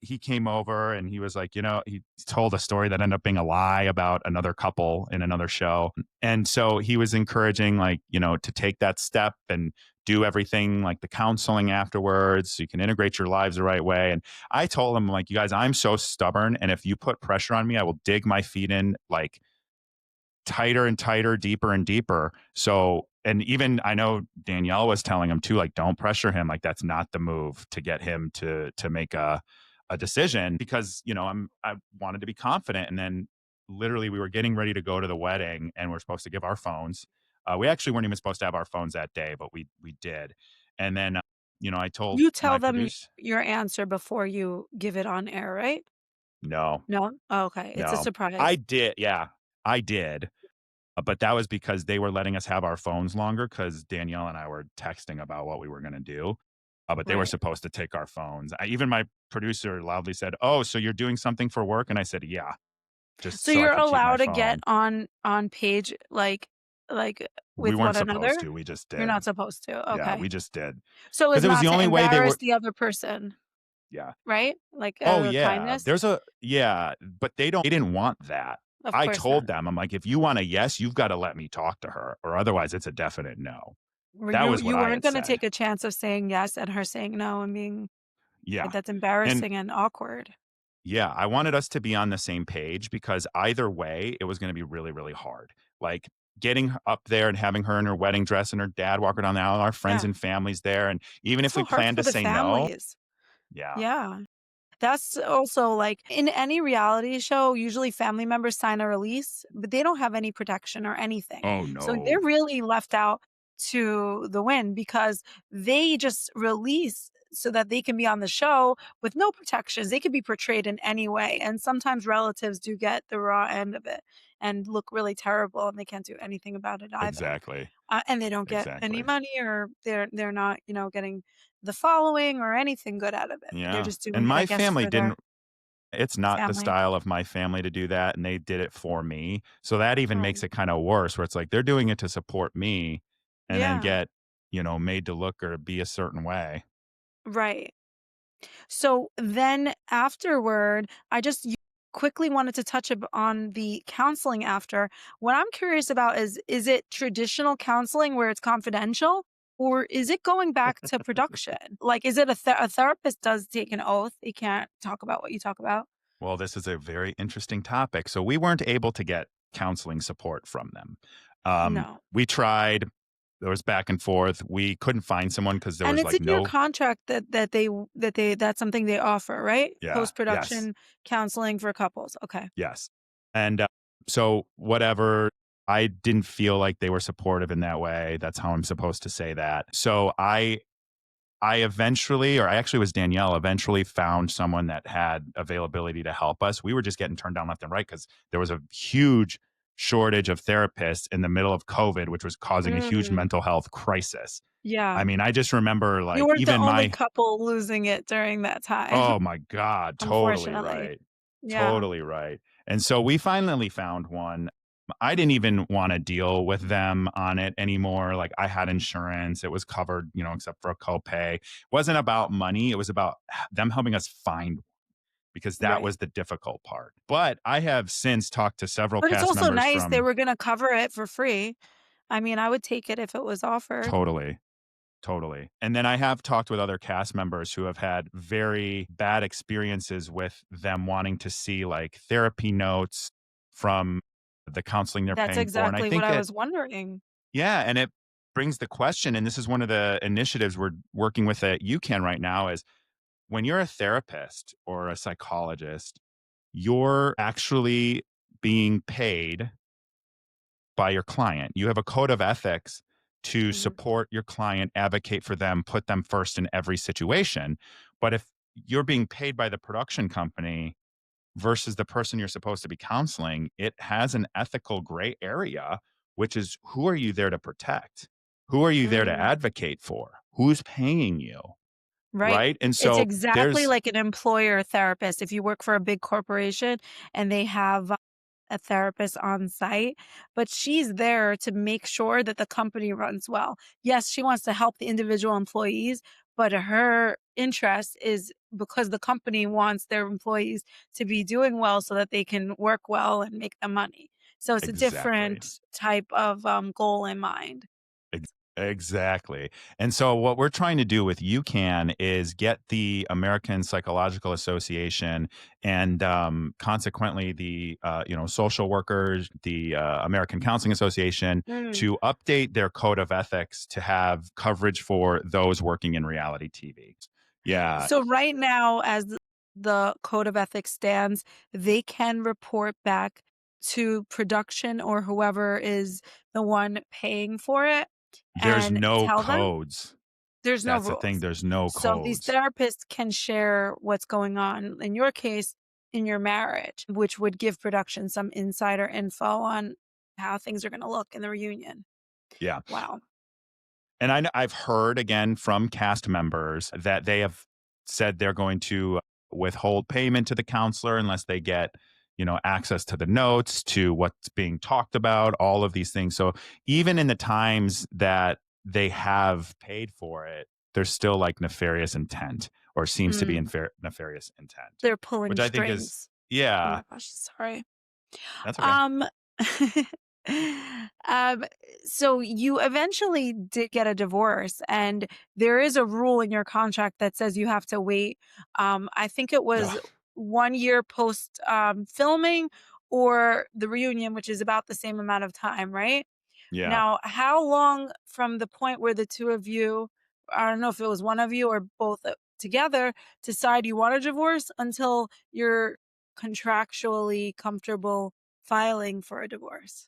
He came over and he was like, he told a story that ended up being a lie about another couple in another show. And so he was encouraging, like, to take that step and do everything like the counseling afterwards so you can integrate your lives the right way. And I told him, like, you guys, I'm so stubborn. And if you put pressure on me, I will dig my feet in like tighter and tighter, deeper and deeper. So, and even I know Danielle was telling him too, like, don't pressure him. Like, that's not the move to get him to make a decision because, I wanted to be confident. And then literally we were getting ready to go to the wedding and we're supposed to give our phones. We actually weren't even supposed to have our phones that day, but we did. And then, I told you tell my them producer, your answer before you give it on air, right? no, No? Oh, okay. It's a no, surprise. I did. Yeah, I did. But that was because they were letting us have our phones longer because Danielle and I were texting about what we were going to do. But they were Right. supposed to take our phones. Even my producer loudly said, "Oh, so you're doing something for work?" And I said, "Yeah, just So so I you're could keep my allowed to get phone." on page, like, We with weren't one supposed another? to. We just You're did. not supposed to, Yeah, okay. we just did So because as it was not the to only way they embarrass were. the other person, Yeah. right? Like, Oh out of yeah. kindness? But they didn't want that. Of I course not. told them, I'm like, if you want a yes, you've got to let me talk to her, or otherwise it's a definite no. Were That you was what you I weren't had gonna said. take a chance of saying yes and her saying no and being like, Yeah. that's And embarrassing and awkward. yeah, I wanted us to be on the same page because either way, it was going to be really, really hard. Like getting up there and having her in her wedding dress and her dad walking down the aisle, our friends Yeah. and families there. And even It's if we so hard planned for to the say no, families. yeah. Yeah. That's also like in any reality show, usually family members sign a release, but they don't have any protection or anything. Oh, So they're no. really left out to the wind because they just release so that they can be on the show with no protections. They could be portrayed in any way. And sometimes relatives do get the raw end of it and look really terrible and they can't do anything about it either. Exactly. And they don't get any Exactly. money or they're not, getting the following or anything good out of it. They're Yeah. just And doing it, I my guess, family for their didn't, it's not the family. style of my family to do that. And they did it for me. So that even Oh, makes it kind of worse, where it's like they're doing it to support me and then yeah, get, made to look or be a certain way. right. So then afterward, I just quickly wanted to touch on the counseling after. What I'm curious about is it traditional counseling where it's confidential or is it going back to production? Like, is it a therapist does take an oath? They can't talk about what you talk about? Well, this is a very interesting topic. So we weren't able to get counseling support from them. No. We tried. There was back and forth. We couldn't find someone because there And was it's like in your no. contract that that's something they offer, right? Yeah. Yes. Post-production counseling for couples. Okay. Yes. And so whatever. I didn't feel like they were supportive in that way. That's how I'm supposed to say that. So I eventually, or I actually was Danielle, eventually found someone that had availability to help us. We were just getting turned down left and right because there was a huge shortage of therapists in the middle of COVID, which was causing a huge Mm, mental health crisis. I yeah. mean, I just remember You like weren't the even only my, couple losing it during that time, oh my God, totally unfortunately. right. Yeah, Totally right. And so we finally found one. I didn't even want to deal with them on it anymore. Like I had insurance, it was covered, except for a copay. It wasn't about money, it was about them helping us find, because that right. was the difficult part. But I have since talked to several But it's cast also members nice they from. were gonna cover it for free. I mean, I would take it if it was offered. Totally. Totally. And then I have talked with other cast members who have had very bad experiences with them wanting to see like therapy notes from the counseling they're That's paying for. And I exactly what think I it, was wondering. yeah, and it brings the question, and this is one of the initiatives we're working with at UCAN right now, is when you're a therapist or a psychologist, you're actually being paid by your client. You have a code of ethics to Mhm. support your client, advocate for them, put them first in every situation. But if you're being paid by the production company versus the person you're supposed to be counseling, it has an ethical gray area, which is who are you there to protect? Who are you there to Mm, advocate for? Who's paying you? right. Right. And It's so exactly there's like an employer therapist. If you work for a big corporation and they have a therapist on site, but she's there to make sure that the company runs well. Yes, she wants to help the individual employees, but her interest is because the company wants their employees to be doing well so that they can work well and make the money. So it's a exactly. different type of goal in mind. Exactly. And so what we're trying to do with UCAN is get the American Psychological Association and consequently the social workers, the American Counseling Association Mm. to update their code of ethics to have coverage for those working in reality TV. Yeah, So right now, as the code of ethics stands, they can report back to production or whoever is the one paying for it there's and no tell them codes. there's no That's the thing. rules. There's no So these codes. therapists can share what's going on in your case in your marriage, which would give production some insider info on how things are going to look in the reunion. Yeah. Wow. And I've heard again from cast members that they have said they're going to withhold payment to the counselor unless they get, access to the notes, to what's being talked about, all of these things. So even in the times that they have paid for it, there's still like nefarious intent or seems to be Mm, nefarious intent, they're pulling which I think is, strings. Oh yeah, my gosh, sorry. that's okay. Um, um, so you eventually did get a divorce, and there is a rule in your contract that says you have to wait. I think it was Ugh, 1 year post filming or the reunion, which is about the same amount of time, right? yeah. Now, how long from the point where the two of you, I don't know if it was one of you or both together, decide you want a divorce until you're contractually comfortable filing for a divorce?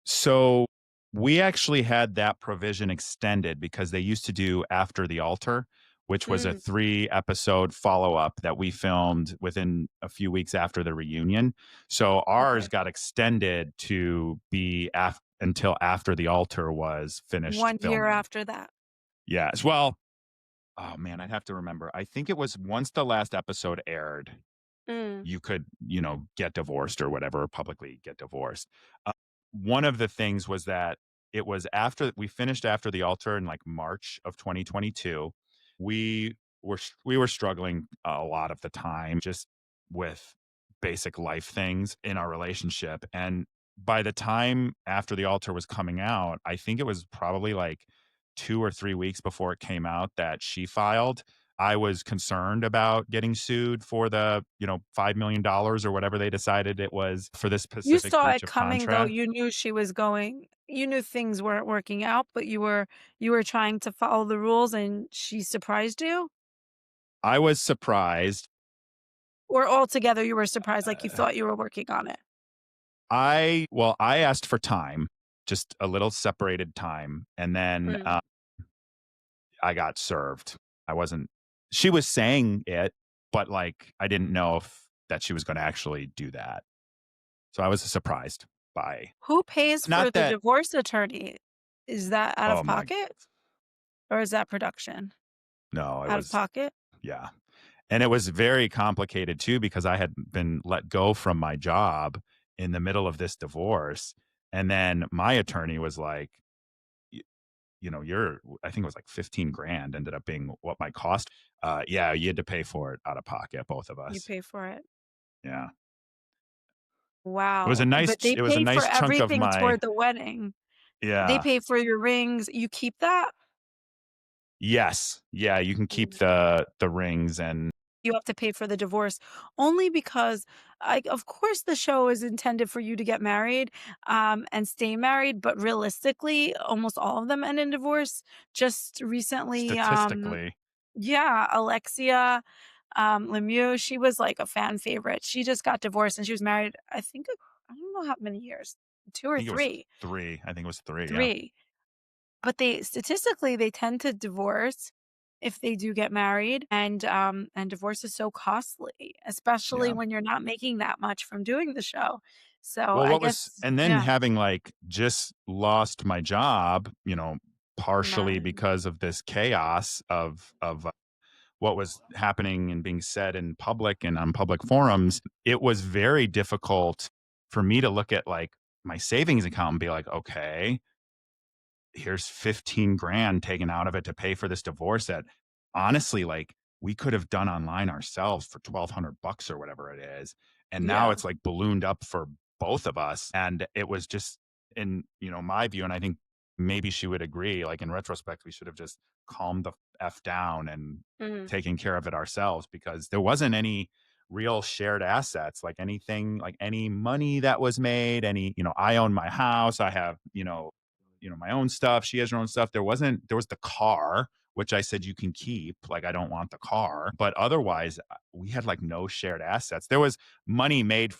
So we actually had that provision extended because they used to do After the Altar, which was a Mm, 3 episode follow up that we filmed within a few weeks after the reunion. So ours okay. got extended to be until after the altar was finished 1 year filming. after that. Yes. Well, oh man, I'd have to remember. I think it was once the last episode aired, Mm, you could, get divorced or whatever, publicly get divorced. Uh, One of the things was that it was after we finished After the Altar in like March of 2022. We were struggling a lot of the time just with basic life things in our relationship. And by the time After the Altar was coming out, I think it was probably like 2 or 3 weeks before it came out that she filed. I was concerned about getting sued for the, $5 million or whatever they decided it was for this you specific saw breach it of coming, though. contract. You knew she was going, you knew things weren't working out, but you were trying to follow the rules and she surprised you? I was surprised. Or altogether you were surprised, like you Uh, thought you were working on it? I asked for time, just a little separated time, and then Mm. I got served. I wasn't. She was saying it, but like I didn't know if that she was going to actually do that. So I was surprised by Who pays for not the that. divorce attorney? Is that out Oh of my, pocket or is that production? no, it Out of was, pocket? yeah. And it was very complicated too because I had been let go from my job in the middle of this divorce. And then my attorney was like, "Y- I think it was like 15 grand ended up being what my cost. Yeah, you had to pay for it out of pocket, both of You us. pay for it. Yeah. Wow. But they It was a pay for nice chunk of everything my, toward the wedding. They yeah. pay for your rings. You keep that? Yes. Yeah. You can keep Mm. the rings and You have to pay for the divorce only because, of course, the show is intended for you to get married and stay married, but realistically, almost all of them end in divorce. Just recently, statistically. yeah, Alexia Lemieux, she was like a fan favorite. She just got divorced and she was married, I think, I don't know how many years. 2 I or think it was 3? 3. I think it was 3, yeah. 3. But they statistically, they tend to divorce if they do get married, and divorce is so costly, especially Yeah. when you're not making that much from doing the show. So, Well, I what was guess and then yeah. having, like, just lost my job, partially Man. because of this chaos of what was happening and being said in public and on public forums, it was very difficult for me to look at, like, my savings account and be like, "Okay, here's 15 grand taken out of it to pay for this divorce that honestly, like, we could have done online ourselves for 1,200 bucks or whatever it is. And now Yeah. it's like ballooned up for both of us. And it was just in, my view, and I think maybe she would agree, like in retrospect, we should have just calmed the F down and Mhm. taken care of it ourselves because there wasn't any real shared assets, like anything, like any money that was made, I own my house. I have, my own stuff. She has her own stuff. There was the car, which I said you can keep. Like, I don't want the car. But otherwise, we had like no shared assets. There was money made,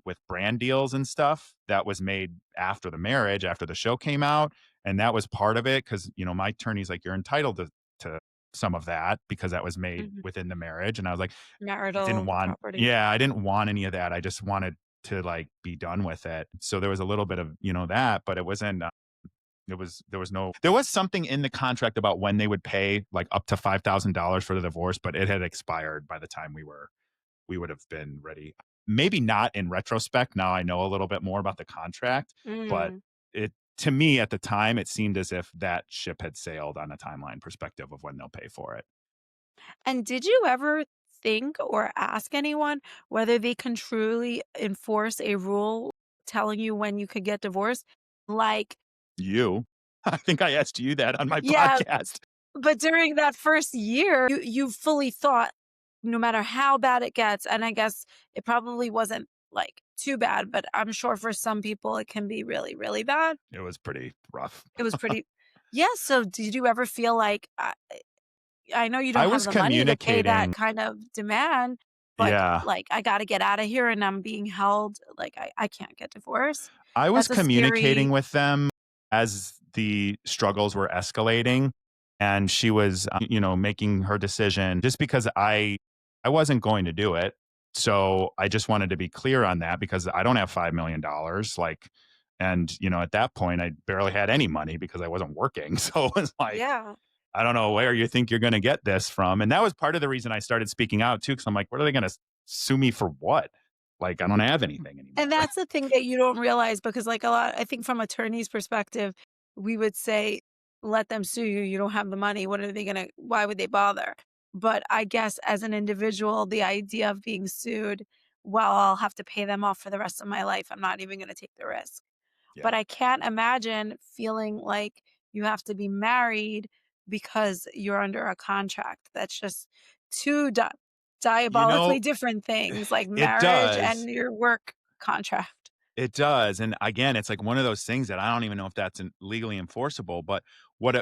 with brand deals and stuff that was made after the marriage, after the show came out. And that was part of it because, my attorney's like, you're entitled to some of that because that was made Mhm. within the marriage. And I was like, didn't Marital want, property. yeah, I didn't want any of that. I just wanted to like be done with it. So there was a little bit of, that, but it wasn't there was something in the contract about when they would pay like up to $5,000 for the divorce, but it had expired by the time we would have been ready. Maybe not in retrospect. Now I know a little bit more about the contract, but Mm. it to me at the time it seemed as if that ship had sailed on a timeline perspective of when they'll pay for it. And did you ever think or ask anyone whether they can truly enforce a rule telling you when you could get divorced? Like, You, I think I asked you that on my yeah, podcast. but during that first year, you fully thought no matter how bad it gets, and I guess it probably wasn't, like, too bad, but I'm sure for some people it can be really, really bad. It was pretty rough. It was pretty yeah, so did you ever feel like, I know you I don't have was the money to pay that communicating. kind of demand, but, Yeah. like, I gotta get out of here and I'm being held, like, I can't get divorced. I was That's a communicating scary with them as the struggles were escalating, and she was, making her decision just because I wasn't going to do it. So I just wanted to be clear on that because I don't have $5 million, like, and at that point I barely had any money because I wasn't working. So it was like, yeah. I don't know where you think you're going to get this from, and that was part of the reason I started speaking out too. Because I'm like, what are they going to sue me for? What? Like, I don't have anything And anymore. that's the thing that you don't realize because, like, a lot I think from attorney's perspective, we would say, "Let them sue you, you don't have the money, what are they gonna why would they bother?" But I guess as an individual, the idea of being sued, well, I'll have to pay them off for the rest of my life, I'm not even gonna take the risk. But Yeah. I can't imagine feeling like you have to be married because you're under a contract. That's just 2 You diabolically know, different things, like it marriage does. and your work contract. It does, and again, it's like one of those things that I don't even know if that's legally enforceable. But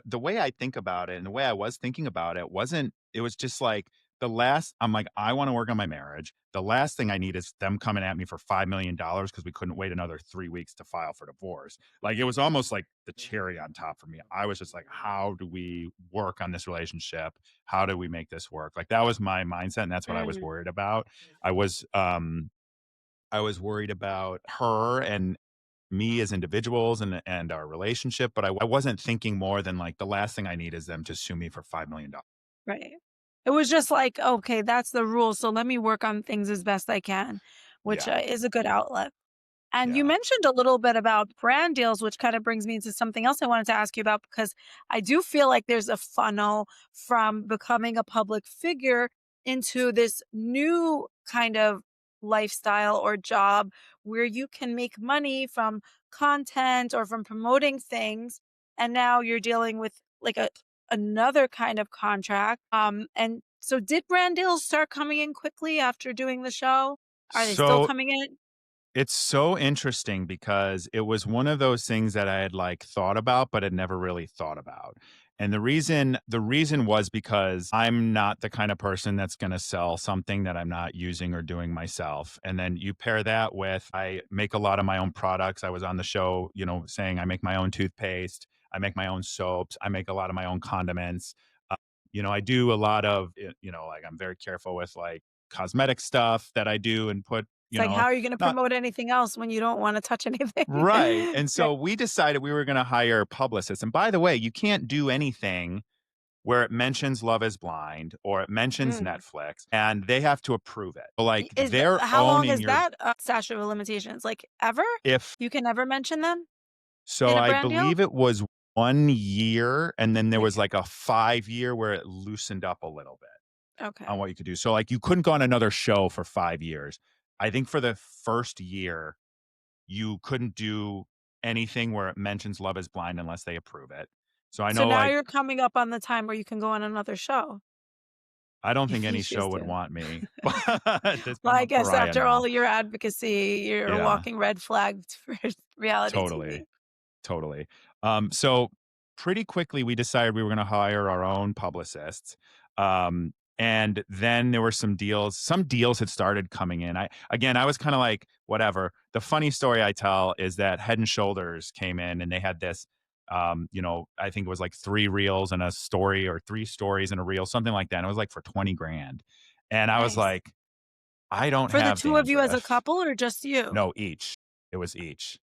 the way I think about it, and the way I was thinking about it, wasn't. It was just like the last. I'm like, I want to work on my marriage. The last thing I need is them coming at me for $5 million because we couldn't wait another 3 weeks to file for divorce. Like it was almost like the cherry on top for me. I was just like, how do we work on this relationship? How do we make this work? Like that was my mindset, and that's what I was Mm, worried about. I was um I was worried about her and me as individuals and our relationship, but I wasn't thinking more than like the last thing I need is them to sue me for $5 million. right. It was just like, "Okay, that's the rule, so let me work on things as best I can," which, Yeah, is a good outlet. And you yeah. mentioned a little bit about brand deals, which kind of brings me to something else I wanted to ask you about because I do feel like there's a funnel from becoming a public figure into this new kind of lifestyle or job where you can make money from content or from promoting things. And now you're dealing with like another kind of contract. And so did brand deals start coming in quickly after doing the show? Are they still So coming in? it's so interesting because it was one of those things that I had like thought about, but had never really thought about. And the reason was because I'm not the kind of person that's gonna sell something that I'm not using or doing myself. And then you pair that with I make a lot of my own products. I was on the show, saying I make my own toothpaste, I make my own soaps, I make a lot of my own condiments. Uh, I do a lot of, like I'm very careful with like cosmetic stuff that I do and put, It's like, how are you gonna not promote anything else when you don't wanna touch anything? right. And Right. so we decided we were gonna hire publicists. And by the way, you can't do anything where it mentions Love is Blind or it mentions Mm. Netflix, and they have to approve it. Y Like, is they're how long owning is your that, statute of limitations? Like, ever? if You can never mention them so in a I brand deal? believe it was 1 year, and then there was, Okay. like, a 5-year where it loosened up a little bit on Okay. what you could do. So, like, you couldn't go on another show for 5 years. I think for the first year, you couldn't do anything where it mentions Love is Blind unless they approve it. So I So know, now like, you're coming up on the time where you can go on another show I don't think if you any choose show would to. want me, but Well, I'm I a guess pariah after now. all your advocacy, you're a Yeah, walking red flag for reality totally. TV. Totally. So pretty quickly we decided we were going to hire our own publicists. And then there were some deals. Some deals had started coming in. I was kind of like, whatever. The funny story I tell is that Head and Shoulders came in and they had this. I think it was like 3 reels and a story, or 3 stories and a reel, something like that. And it was like for 20 grand. And I was Nice. like, I don't For the have 2 of you as a dandruff. couple or just you? No, each. It was each.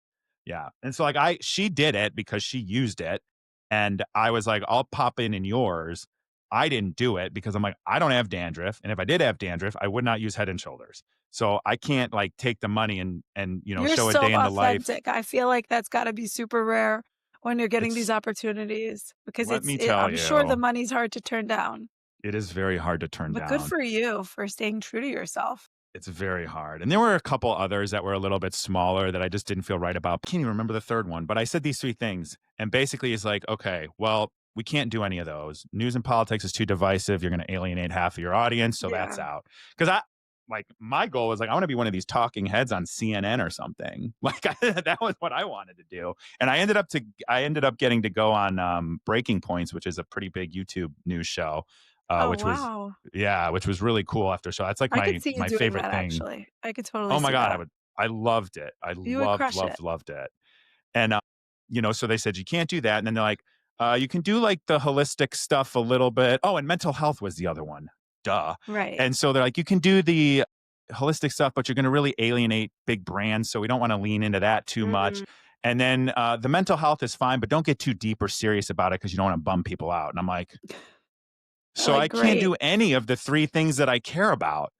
Yeah, and so, like, she did it because she used it, and I was like, "I'll pop in yours." I didn't do it because I'm like, "I don't have dandruff, and if I did have dandruff, I would not use Head and Shoulders." So, I can't, like, take the money and You're show a so day in the life. authentic. I feel like that's gotta be super rare when you're getting these It's opportunities because let me tell I'm sure the you, money's hard to turn down, it is very hard to turn but good down. for you for staying true to yourself. It's very hard. And there were a couple others that were a little bit smaller that I just didn't feel right about. I can't even remember the third one, but I said these 3 things. And basically it's like, okay, well, we can't do any of those. News and politics is too divisive. You're going to alienate half of your audience, so that's Yeah. out. Cuz my goal was like I want to be one of these talking heads on CNN or something. Like that was what I wanted to do. And I ended up getting to go on Breaking Points, which is a pretty big YouTube news show, Oh, which was wow. yeah, which was really cool after show. That's like I could my see you my doing favorite that thing. actually. I could totally Oh my see god, that. I loved it. I You would loved, crush it. loved, loved it. And so they said you can't do that, and then they're like, you can do like the holistic stuff a little bit. Oh, and mental health was the other one. Duh. Right. And so they're like, you can do the holistic stuff, but you're going to really alienate big brands, so we don't want to lean into that too much. Mm. And then the mental health is fine, but don't get too deep or serious about it because you don't want to bum people out. And I'm like, I'm so like, I can't "Great." do any of the 3 things that I care about.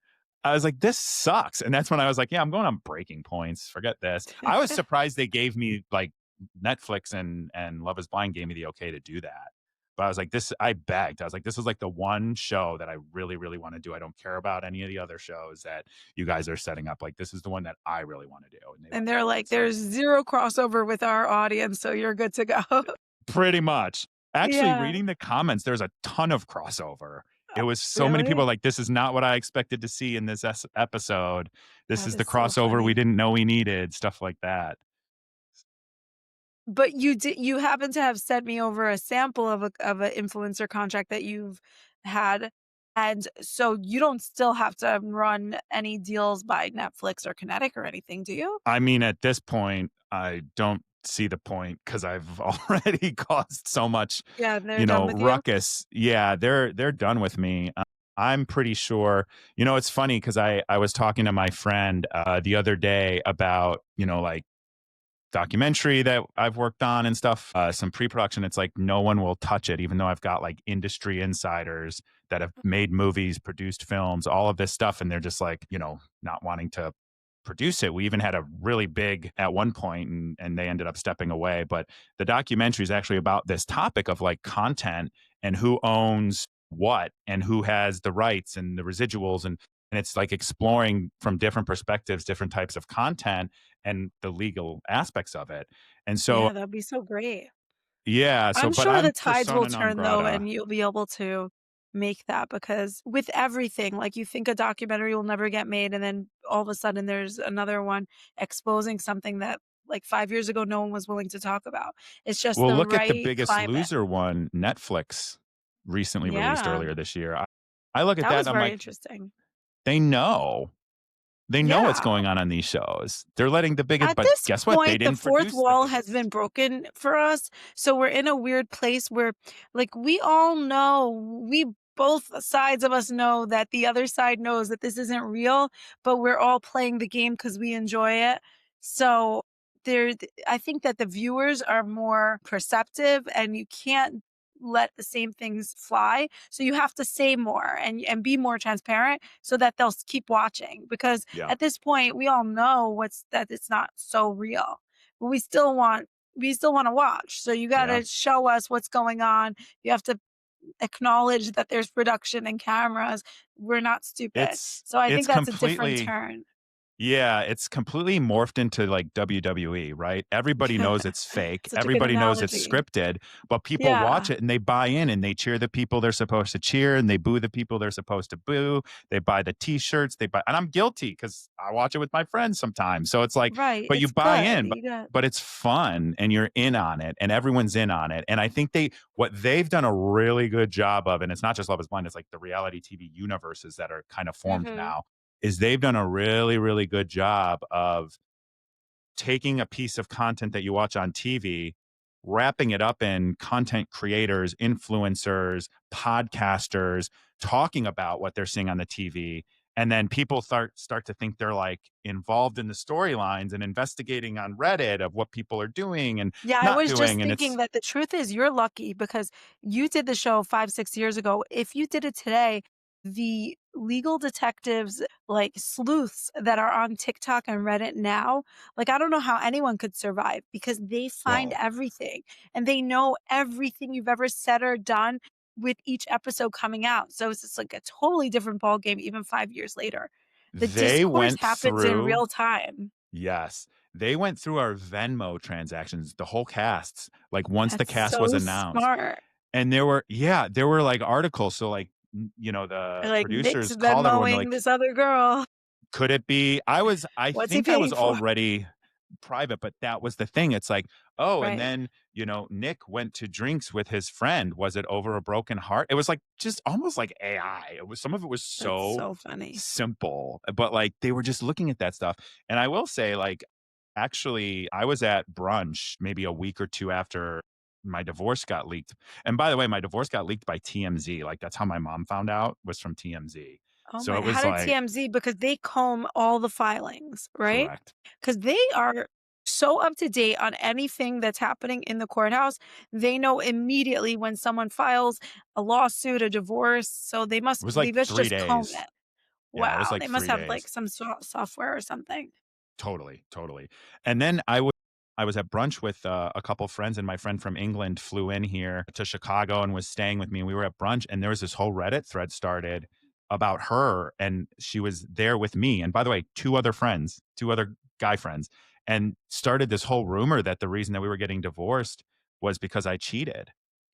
I was like, "This sucks." And that's when I was like, "Yeah, I'm going on Breaking Points. Forget this." I was surprised they gave me like Netflix and Love is Blind gave me the okay to do that. But I was like, this I begged. I was like, this is like the one show that I really, really want to do. I don't care about any of the other shows that you guys are setting up. Like, this is the one that I really want to do. And they And let me they're do it. like, So "There's 0 crossover with our audience, so you're good to go." pretty much. Actually, Yeah. reading the comments, there's a ton of crossover. It was so many people Really? like, "This is not what I expected to see in this episode. This That is the is so crossover we funny. didn't know we needed," stuff like that. But you happen to have sent me over a sample of a influencer contract that you've had, and so you don't still have to run any deals by Netflix or Kinetic or anything, do you? I mean, at this point, I don't see the point because 'cause I've already caused so much, Yeah, they're done with you? ruckus. Yeah, they're done with me. I'm pretty sure it's funny because I was talking to my friend, the other day about, like documentary that I've worked on and stuff, some pre-production. It's like no one will touch it, even though I've got like industry insiders that have made movies, produced films, all of this stuff, and they're just like, not wanting to produce it. We even had a really big at one point, and they ended up stepping away. But the documentary is actually about this topic of like content and who owns what and who has the rights and the residuals, and it's like exploring from different perspectives, different types of content and the legal aspects of it. And so, Yeah, that'd be so great. yeah, I'm but sure I'm the tides will persona non turn though, grata. and you'll be able to make that because with everything, like you think a documentary will never get made, and then all of a sudden there's another one exposing something that like 5 years ago no one was willing to talk about. It's just Well, the look at The right Biggest climate. Loser one Netflix recently released Yeah, earlier this year. I look at that that was and I'm very like, interesting. they know. They know what's Yeah. going on these shows. They're letting the biggest, At but this guess what? They point, the didn't fourth produce the wall has biggest. been broken for us, so we're in a weird place where, like, we all know, we both sides of us know that the other side knows that this isn't real, but we're all playing the game because we enjoy it. So, I think that the viewers are more perceptive, and you can't let the same things fly, so you have to say more and be more transparent so that they'll keep watching, because Yeah. at this point, we all know that it's not so real, but we still wanna watch. So you Yeah. gotta show us what's going on. You have to acknowledge that there's production and cameras. We're not stupid. So I It's think that's a different completely turn. Yeah, it's completely morphed into like WWE, right? Everybody knows it's fake. Such a good Everybody knows it's analogy. scripted, but people watch Yeah, it and they buy in and they cheer the people they're supposed to cheer and they boo the people they're supposed to boo. They buy the t-shirts, and I'm guilty because I watch it with my friends sometimes. So it's like, right. but you It's buy good. in, You got but it's fun and you're in on it and everyone's in on it. And I think what they've done a really good job of, and it's not just Love is Blind, it's like the reality TV universes that are kind of formed Mhm. now, is they've done a really, really good job of taking a piece of content that you watch on TV, wrapping it up in content creators, influencers, podcasters, talking about what they're seeing on the TV. And then people start to think they're like involved in the storylines and investigating on Reddit of what people are doing and Yeah, I not was just doing. And thinking it's that the truth is you're lucky because you did the show 5, 6 years ago. If you did it today, the legal detectives, like sleuths that are on TikTok and Reddit now, like, I don't know how anyone could survive because they find well, everything and they know everything you've ever said or done with each episode coming out. So it's just like a totally different ball game even 5 years later. The they discourse went happens in through real time. Yes. They went through our Venmo transactions, the whole casts, like, once the That's cast was so announced. smart. And there were, like, articles, so, like, the Like, "Nick's producers called everyone, they're Venmoing like, this other girl. could it be I What's he think I was paying for?" already private, but that was the thing. It's like, "Oh, and Right. then, Nick went to drinks with his friend. Was it over a broken heart?" It was like just almost like AI. Some of it was That's so so funny. simple, but, like, they were just looking at that stuff. And I will say, like, actually, I was at brunch maybe a week or 2 after my divorce got leaked. And by the way, my divorce got leaked by TMZ. Like, that's how my mom found out, was from TMZ. Oh So my, it how was did like TMZ, because they comb all the filings, right? correct. Because they are so up to date on anything that's happening in the courthouse. They know immediately when someone files a lawsuit, a divorce, so It was they like must 3 just comb days. it. Yeah, it was Wow, like they must 3 have, like, days. some software or something. Totally, totally. And then I was at brunch with, a couple friends, and my friend from England flew in here to Chicago and was staying with me, and we were at brunch, and there was this whole Reddit thread started about her, and she was there with me, and by the way, 2 other friends, 2 other guy friends, and started this whole rumor that the reason that we were getting divorced was because I cheated,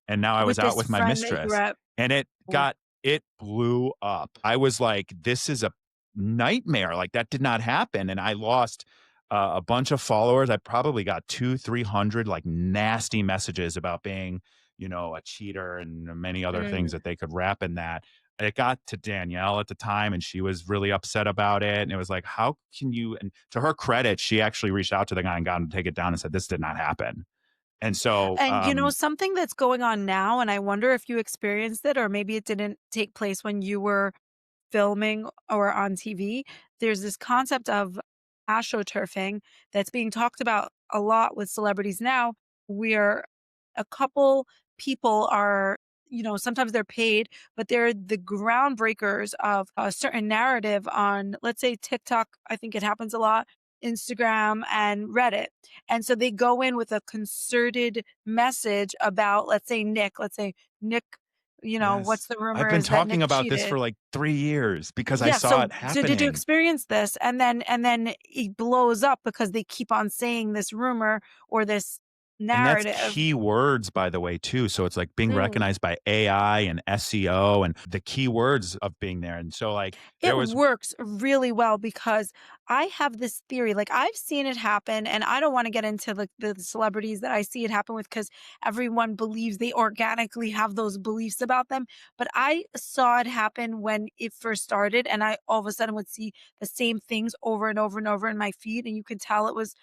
and now I was With out this with my friend that you were mistress, at. and it blew up. I was like, "This is a nightmare," like, that did not happen, and I lost a bunch of followers. I probably got 300 like nasty messages about being, a cheater and many other things Mm. that they could wrap in that. It got to Danielle at the time and she was really upset about it. And it was like, how can you? And to her credit, she actually reached out to the guy and got him to take it down and said, this did not happen. And so, And, something that's going on now, and I wonder if you experienced it or maybe it didn't take place when you were filming or on TV, there's this concept of astroturfing that's being talked about a lot with celebrities now, where a couple people are, sometimes they're paid, but they're the groundbreakers of a certain narrative on, let's say, TikTok. I think it happens a lot. Instagram and Reddit. And so they go in with a concerted message about, let's say Nick, what's yes, the I've rumor been is that talking Nick about this for cheated. like 3 years because I Yeah, saw so it did you happening. experience this? And then it blows up because they keep on saying this rumor or this. And that's narrative. keywords, by the way, too. So it's like being Mm. recognized by AI and SEO and the keywords of being there. And so, like, there It was works really well because I have this theory, like, I've seen it happen, and I don't wanna get into, like, the celebrities that I see it happen with because everyone believes they organically have those beliefs about them, but I saw it happen when it first started, and I all of a sudden would see the same things over and over and over in my feed, and you could tell it was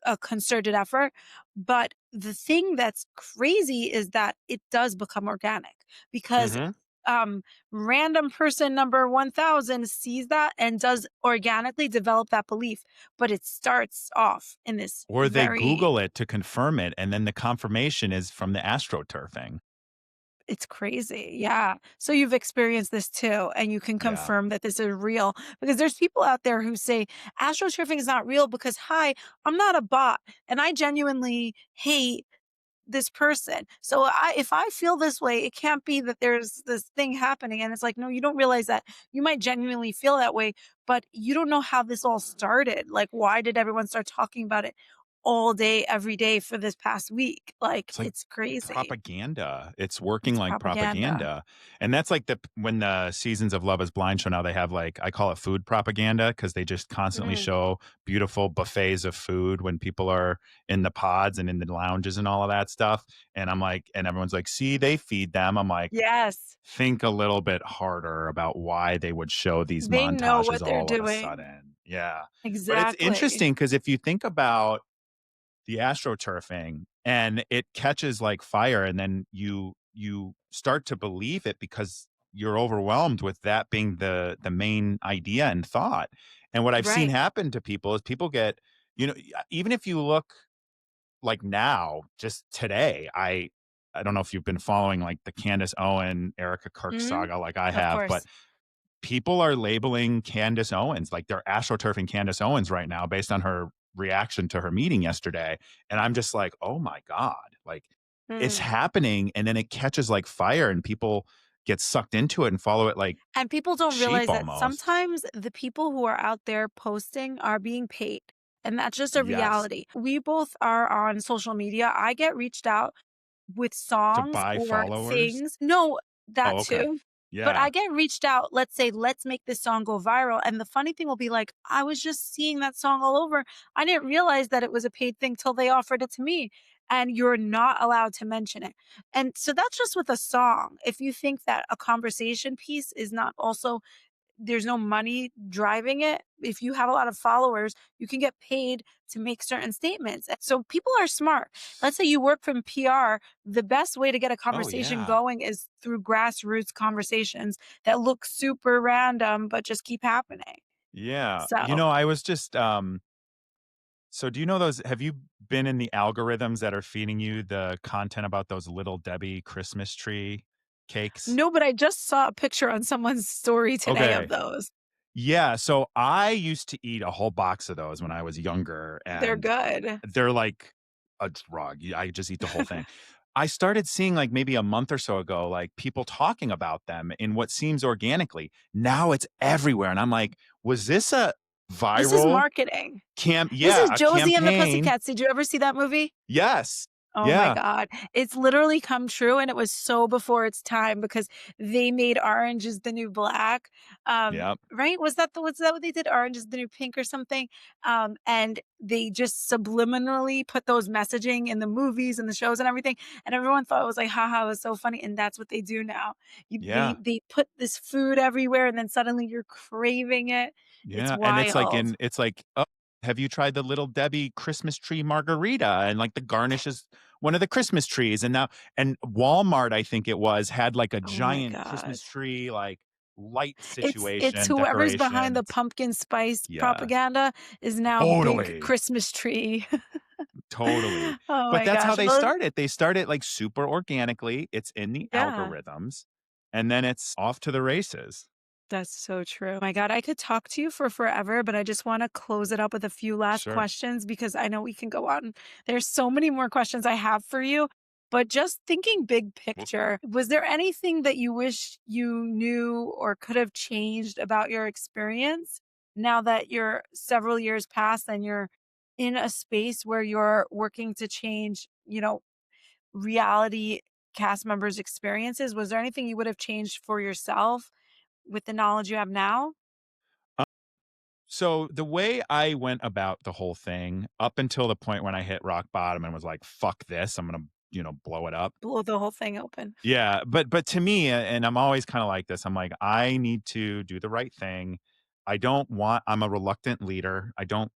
a concerted effort. But the thing that's crazy is that it does become organic because Mhm. um random person number 1000 sees that and does organically develop that belief, but it starts off in this Or they very Google it to confirm it, and then the confirmation is from the astroturfing. it's crazy. Yeah. So you've experienced this too, and you can Yeah. confirm that this is real because there's people out there who say astroturfing is not real because, hi, I'm not a bot and I genuinely hate this person. So if I feel this way, it can't be that there's this thing happening. And it's like, no, you don't realize that you might genuinely feel that way, but you don't know how this all started. Like, why did everyone start talking about it all day, every day for this past week? Like, It's like it's crazy. propaganda. It's working It's like propaganda. propaganda. And that's like when the seasons of Love Is Blind show now, they have like, I call it food propaganda because they just constantly Mm. show beautiful buffets of food when people are in the pods and in the lounges and all of that stuff. And I'm like, and everyone's like, see, they feed them. I'm like, Yes, think a little bit harder about why they would show these they know montages what they're all of a doing. sudden. Yeah. But it's Exactly. interesting because if you think about the astroturfing and it catches like fire and then you start to believe it because you're overwhelmed with that being the main idea and thought. And what I've seen Right. happen to people is people get, even if you look like now, just today, I don't know if you've been following like the Candace Owen, Erica Kirk Hmm. saga like I Of have, but course. people are labeling Candace Owens, like they're astroturfing Candace Owens right now based on her reaction to her meeting yesterday. And I'm just like, oh my God, like it's Mm. happening. And then it catches like fire and people get sucked into it and follow it like And people don't sheep realize that almost. sometimes the people who are out there posting are being paid. And that's just a Yes. reality. We both are on social media. I get reached out with To songs buy or followers. things. No, that Oh, okay. too. But Yeah. I get reached out, let's say, let's make this song go viral. And the funny thing will be like, I was just seeing that song all over. I didn't realize that it was a paid thing till they offered it to me. And you're not allowed to mention it. And so that's just with a song. If you think that a conversation piece is not also there's no money driving it. If you have a lot of followers, you can get paid to make certain statements. And so people are smart. Let's say you work from PR, the best way to get a Oh, conversation yeah. going is through grassroots conversations that look super random but just keep happening. Yeah. So, I was just so do you know those have you been in the algorithms that are feeding you the content about those Little Debbie Christmas tree cakes? no, but I just saw a picture on someone's story today of Okay. those. Yeah, so I used to eat a whole box of those when I was younger, They're and good. they're like a drug. I just eat the whole thing. I started seeing, like, maybe a month or so ago, like, people talking about them in what seems organically. Now it's everywhere, and I'm like, "Was this a This is viral marketing. This is a Josie and the campaign?" Pussycats. Did you ever see that movie? Yes. Oh my Yeah. god. It's literally come true, and it was so before its time because they made orange is the new black. Yep. Right? Was that what they did? Orange is the new pink or something? And they just subliminally put those messaging in the movies and the shows and everything, and everyone thought it was like, haha, it was so funny, and that's what they do now. You they Yeah. they put this food everywhere, and then suddenly you're craving it. It's Yeah, and wild. it's like, "Oh, have you tried the Little Debbie Christmas tree margarita?" And, like, the garnish is one of the Christmas trees, and Walmart, I think it was, had, like, a Oh my giant god. Christmas tree, like, light It's situation, whoever's behind the decorations. pumpkin spice Yeah. propaganda is now big Totally, Christmas tree. totally. Oh But my that's how gosh. they Well, start it. They start it, like, super organically, it's in the yeah, algorithms, and then it's off to the races. that's so true. My God, I could talk to you for forever, but I just want to close it up with a few last Sure. questions because I know we can go on. There's so many more questions I have for you, but just thinking big Well, picture, was there anything that you wish you knew or could have changed about your experience now that you're several years past and you're in a space where you're working to change, reality cast members' experiences, was there anything you would have changed for yourself with the knowledge you have now? So the way I went about the whole thing up until the point when I hit rock bottom and was like, "Fuck this, I'm gonna, blow it up." Blow the whole thing open. Yeah, but to me, and I'm always kinda like this, I'm like, I need to do the right thing. I'm a reluctant leader. I don't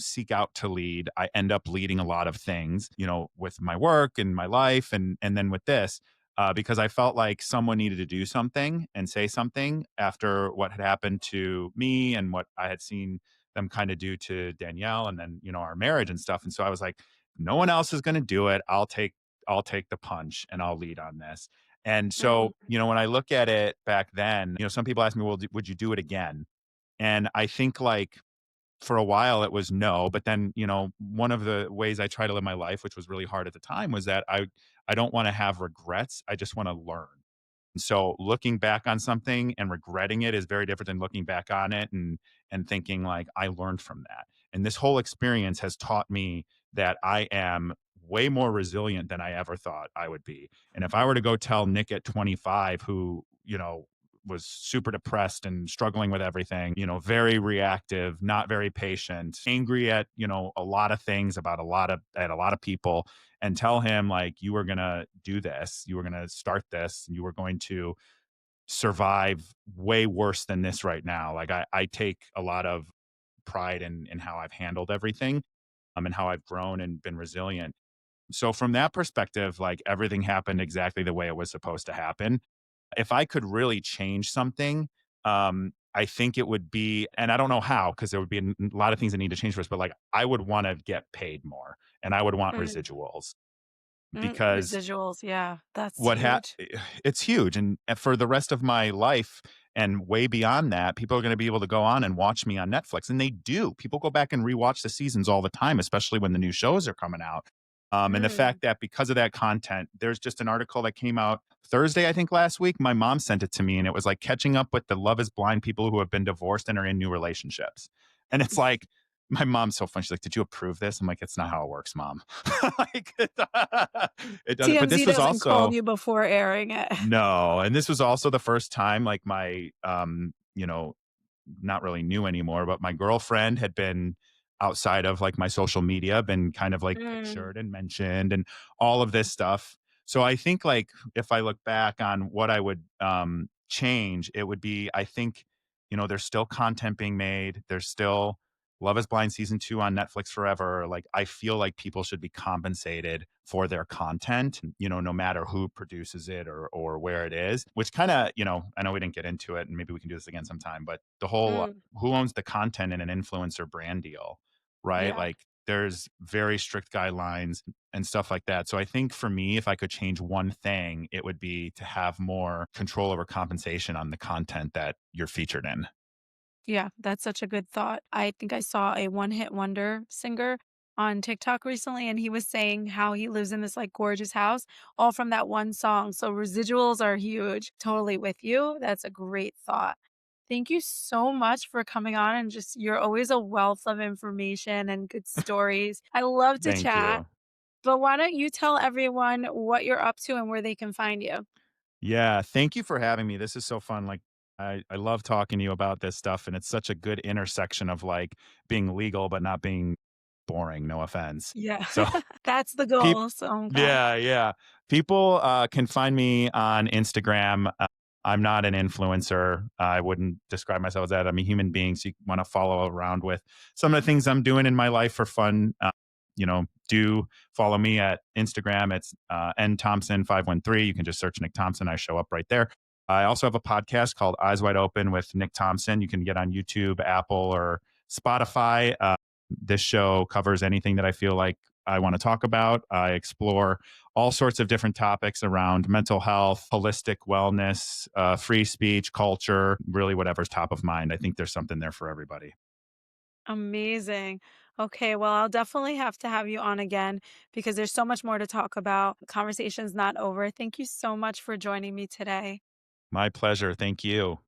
seek out to lead. I end up leading a lot of things, with my work and my life and then with this, because I felt like someone needed to do something and say something after what had happened to me and what I had seen them kinda do to Danielle and then, our marriage and stuff, and so I was like, "No one else is gonna do it. I'll take the punch and I'll lead on this." And Mm, so, when I look at it back then, some people ask me, "Well, would you do it again?" And I think like for a while it was no, but then, one of the ways I try to live my life, which was really hard at the time, was that I don't want to have regrets. I just want to learn. So looking back on something and regretting it is very different than looking back on it and thinking like I learned from that. And this whole experience has taught me that I am way more resilient than I ever thought I would be. And if I were to go tell Nick at 25 who, was super depressed and struggling with everything, very reactive, not very patient, angry at, a lot of things about a lot of people, and tell him like you were going to do this, you were going to start this, and you were going to survive way worse than this right now. Like I take a lot of pride in how I've handled everything, and how I've grown and been resilient. So from that perspective, like everything happened exactly the way it was supposed to happen. If I could really change something, I think it would be, and I don't know how, because there would be a lot of things that need to change for us, but like I would want to get paid more and I would want mm, residuals because residuals, yeah, that's what ha huge. it's huge, and for the rest of my life and way beyond that, people are gonna be able to go on and watch me on Netflix, and they do. People go back and rewatch the seasons all the time, especially when the new shows are coming out, and the Mm. fact that because of that content, there's just an article that came out Thursday, I think, last week. My mom sent it to me, and it was, like, catching up with the Love Is Blind people who have been divorced and are in new relationships, and it's like my mom's so funny, she's like, "Did you approve this?" I'm like, "It's not how it works, mom." Like, it doesn't, but TMZ this was doesn't call also you before airing it. no, and this was also the first time, like, my, not really new anymore, but my girlfriend had been outside of like my social media, been kind of like Mm, pictured and mentioned and all of this stuff. So I think like if I look back on what I would change, it would be I think, there's still content being made. There's still Love is Blind season 2 on Netflix forever. Like I feel like people should be compensated for their content, no matter who produces it or where it is, which kind of, I know we didn't get into it and maybe we can do this again sometime, but the whole mm, who owns the content in an influencer brand deal, right? yeah. Like there's very strict guidelines and stuff like that. So I think for me, if I could change one thing, it would be to have more control over compensation on the content that you're featured in. Yeah, that's such a good thought. I think I saw a one-hit wonder singer on TikTok recently, and he was saying how he lives in this like gorgeous house, all from that one song. So residuals are huge. Totally with you. That's a great thought. Thank you so much for coming on and just you're always a wealth of information and good stories. I love to Thank chat, you. but why don't you tell everyone what you're up to and where they can find you? Yeah, thank you for having me. This is so fun. Like I love talking to you about this stuff and it's such a good intersection of like being legal but not being boring, no offense. Yeah, So that's the peop goal. So I'm glad. yeah, yeah. People, can find me on Instagram. I'm not an influencer. I wouldn't describe myself as that. I'm a human being, so you wanna follow around with some of the things I'm doing in my life for fun. Do follow me at Instagram. It's, nthompson513. You can just search Nick Thompson. I show up right there. I also have a podcast called Eyes Wide Open with Nick Thompson. You can get on YouTube, Apple, or Spotify. This show covers anything that I feel like I want to talk about. I explore all sorts of different topics around mental health, holistic wellness, free speech, culture, really whatever's top of mind. I think there's something there for everybody. Amazing. Okay, well, I'll definitely have to have you on again because there's so much more to talk about. Conversation's not over. Thank you so much for joining me today. My pleasure. Thank you.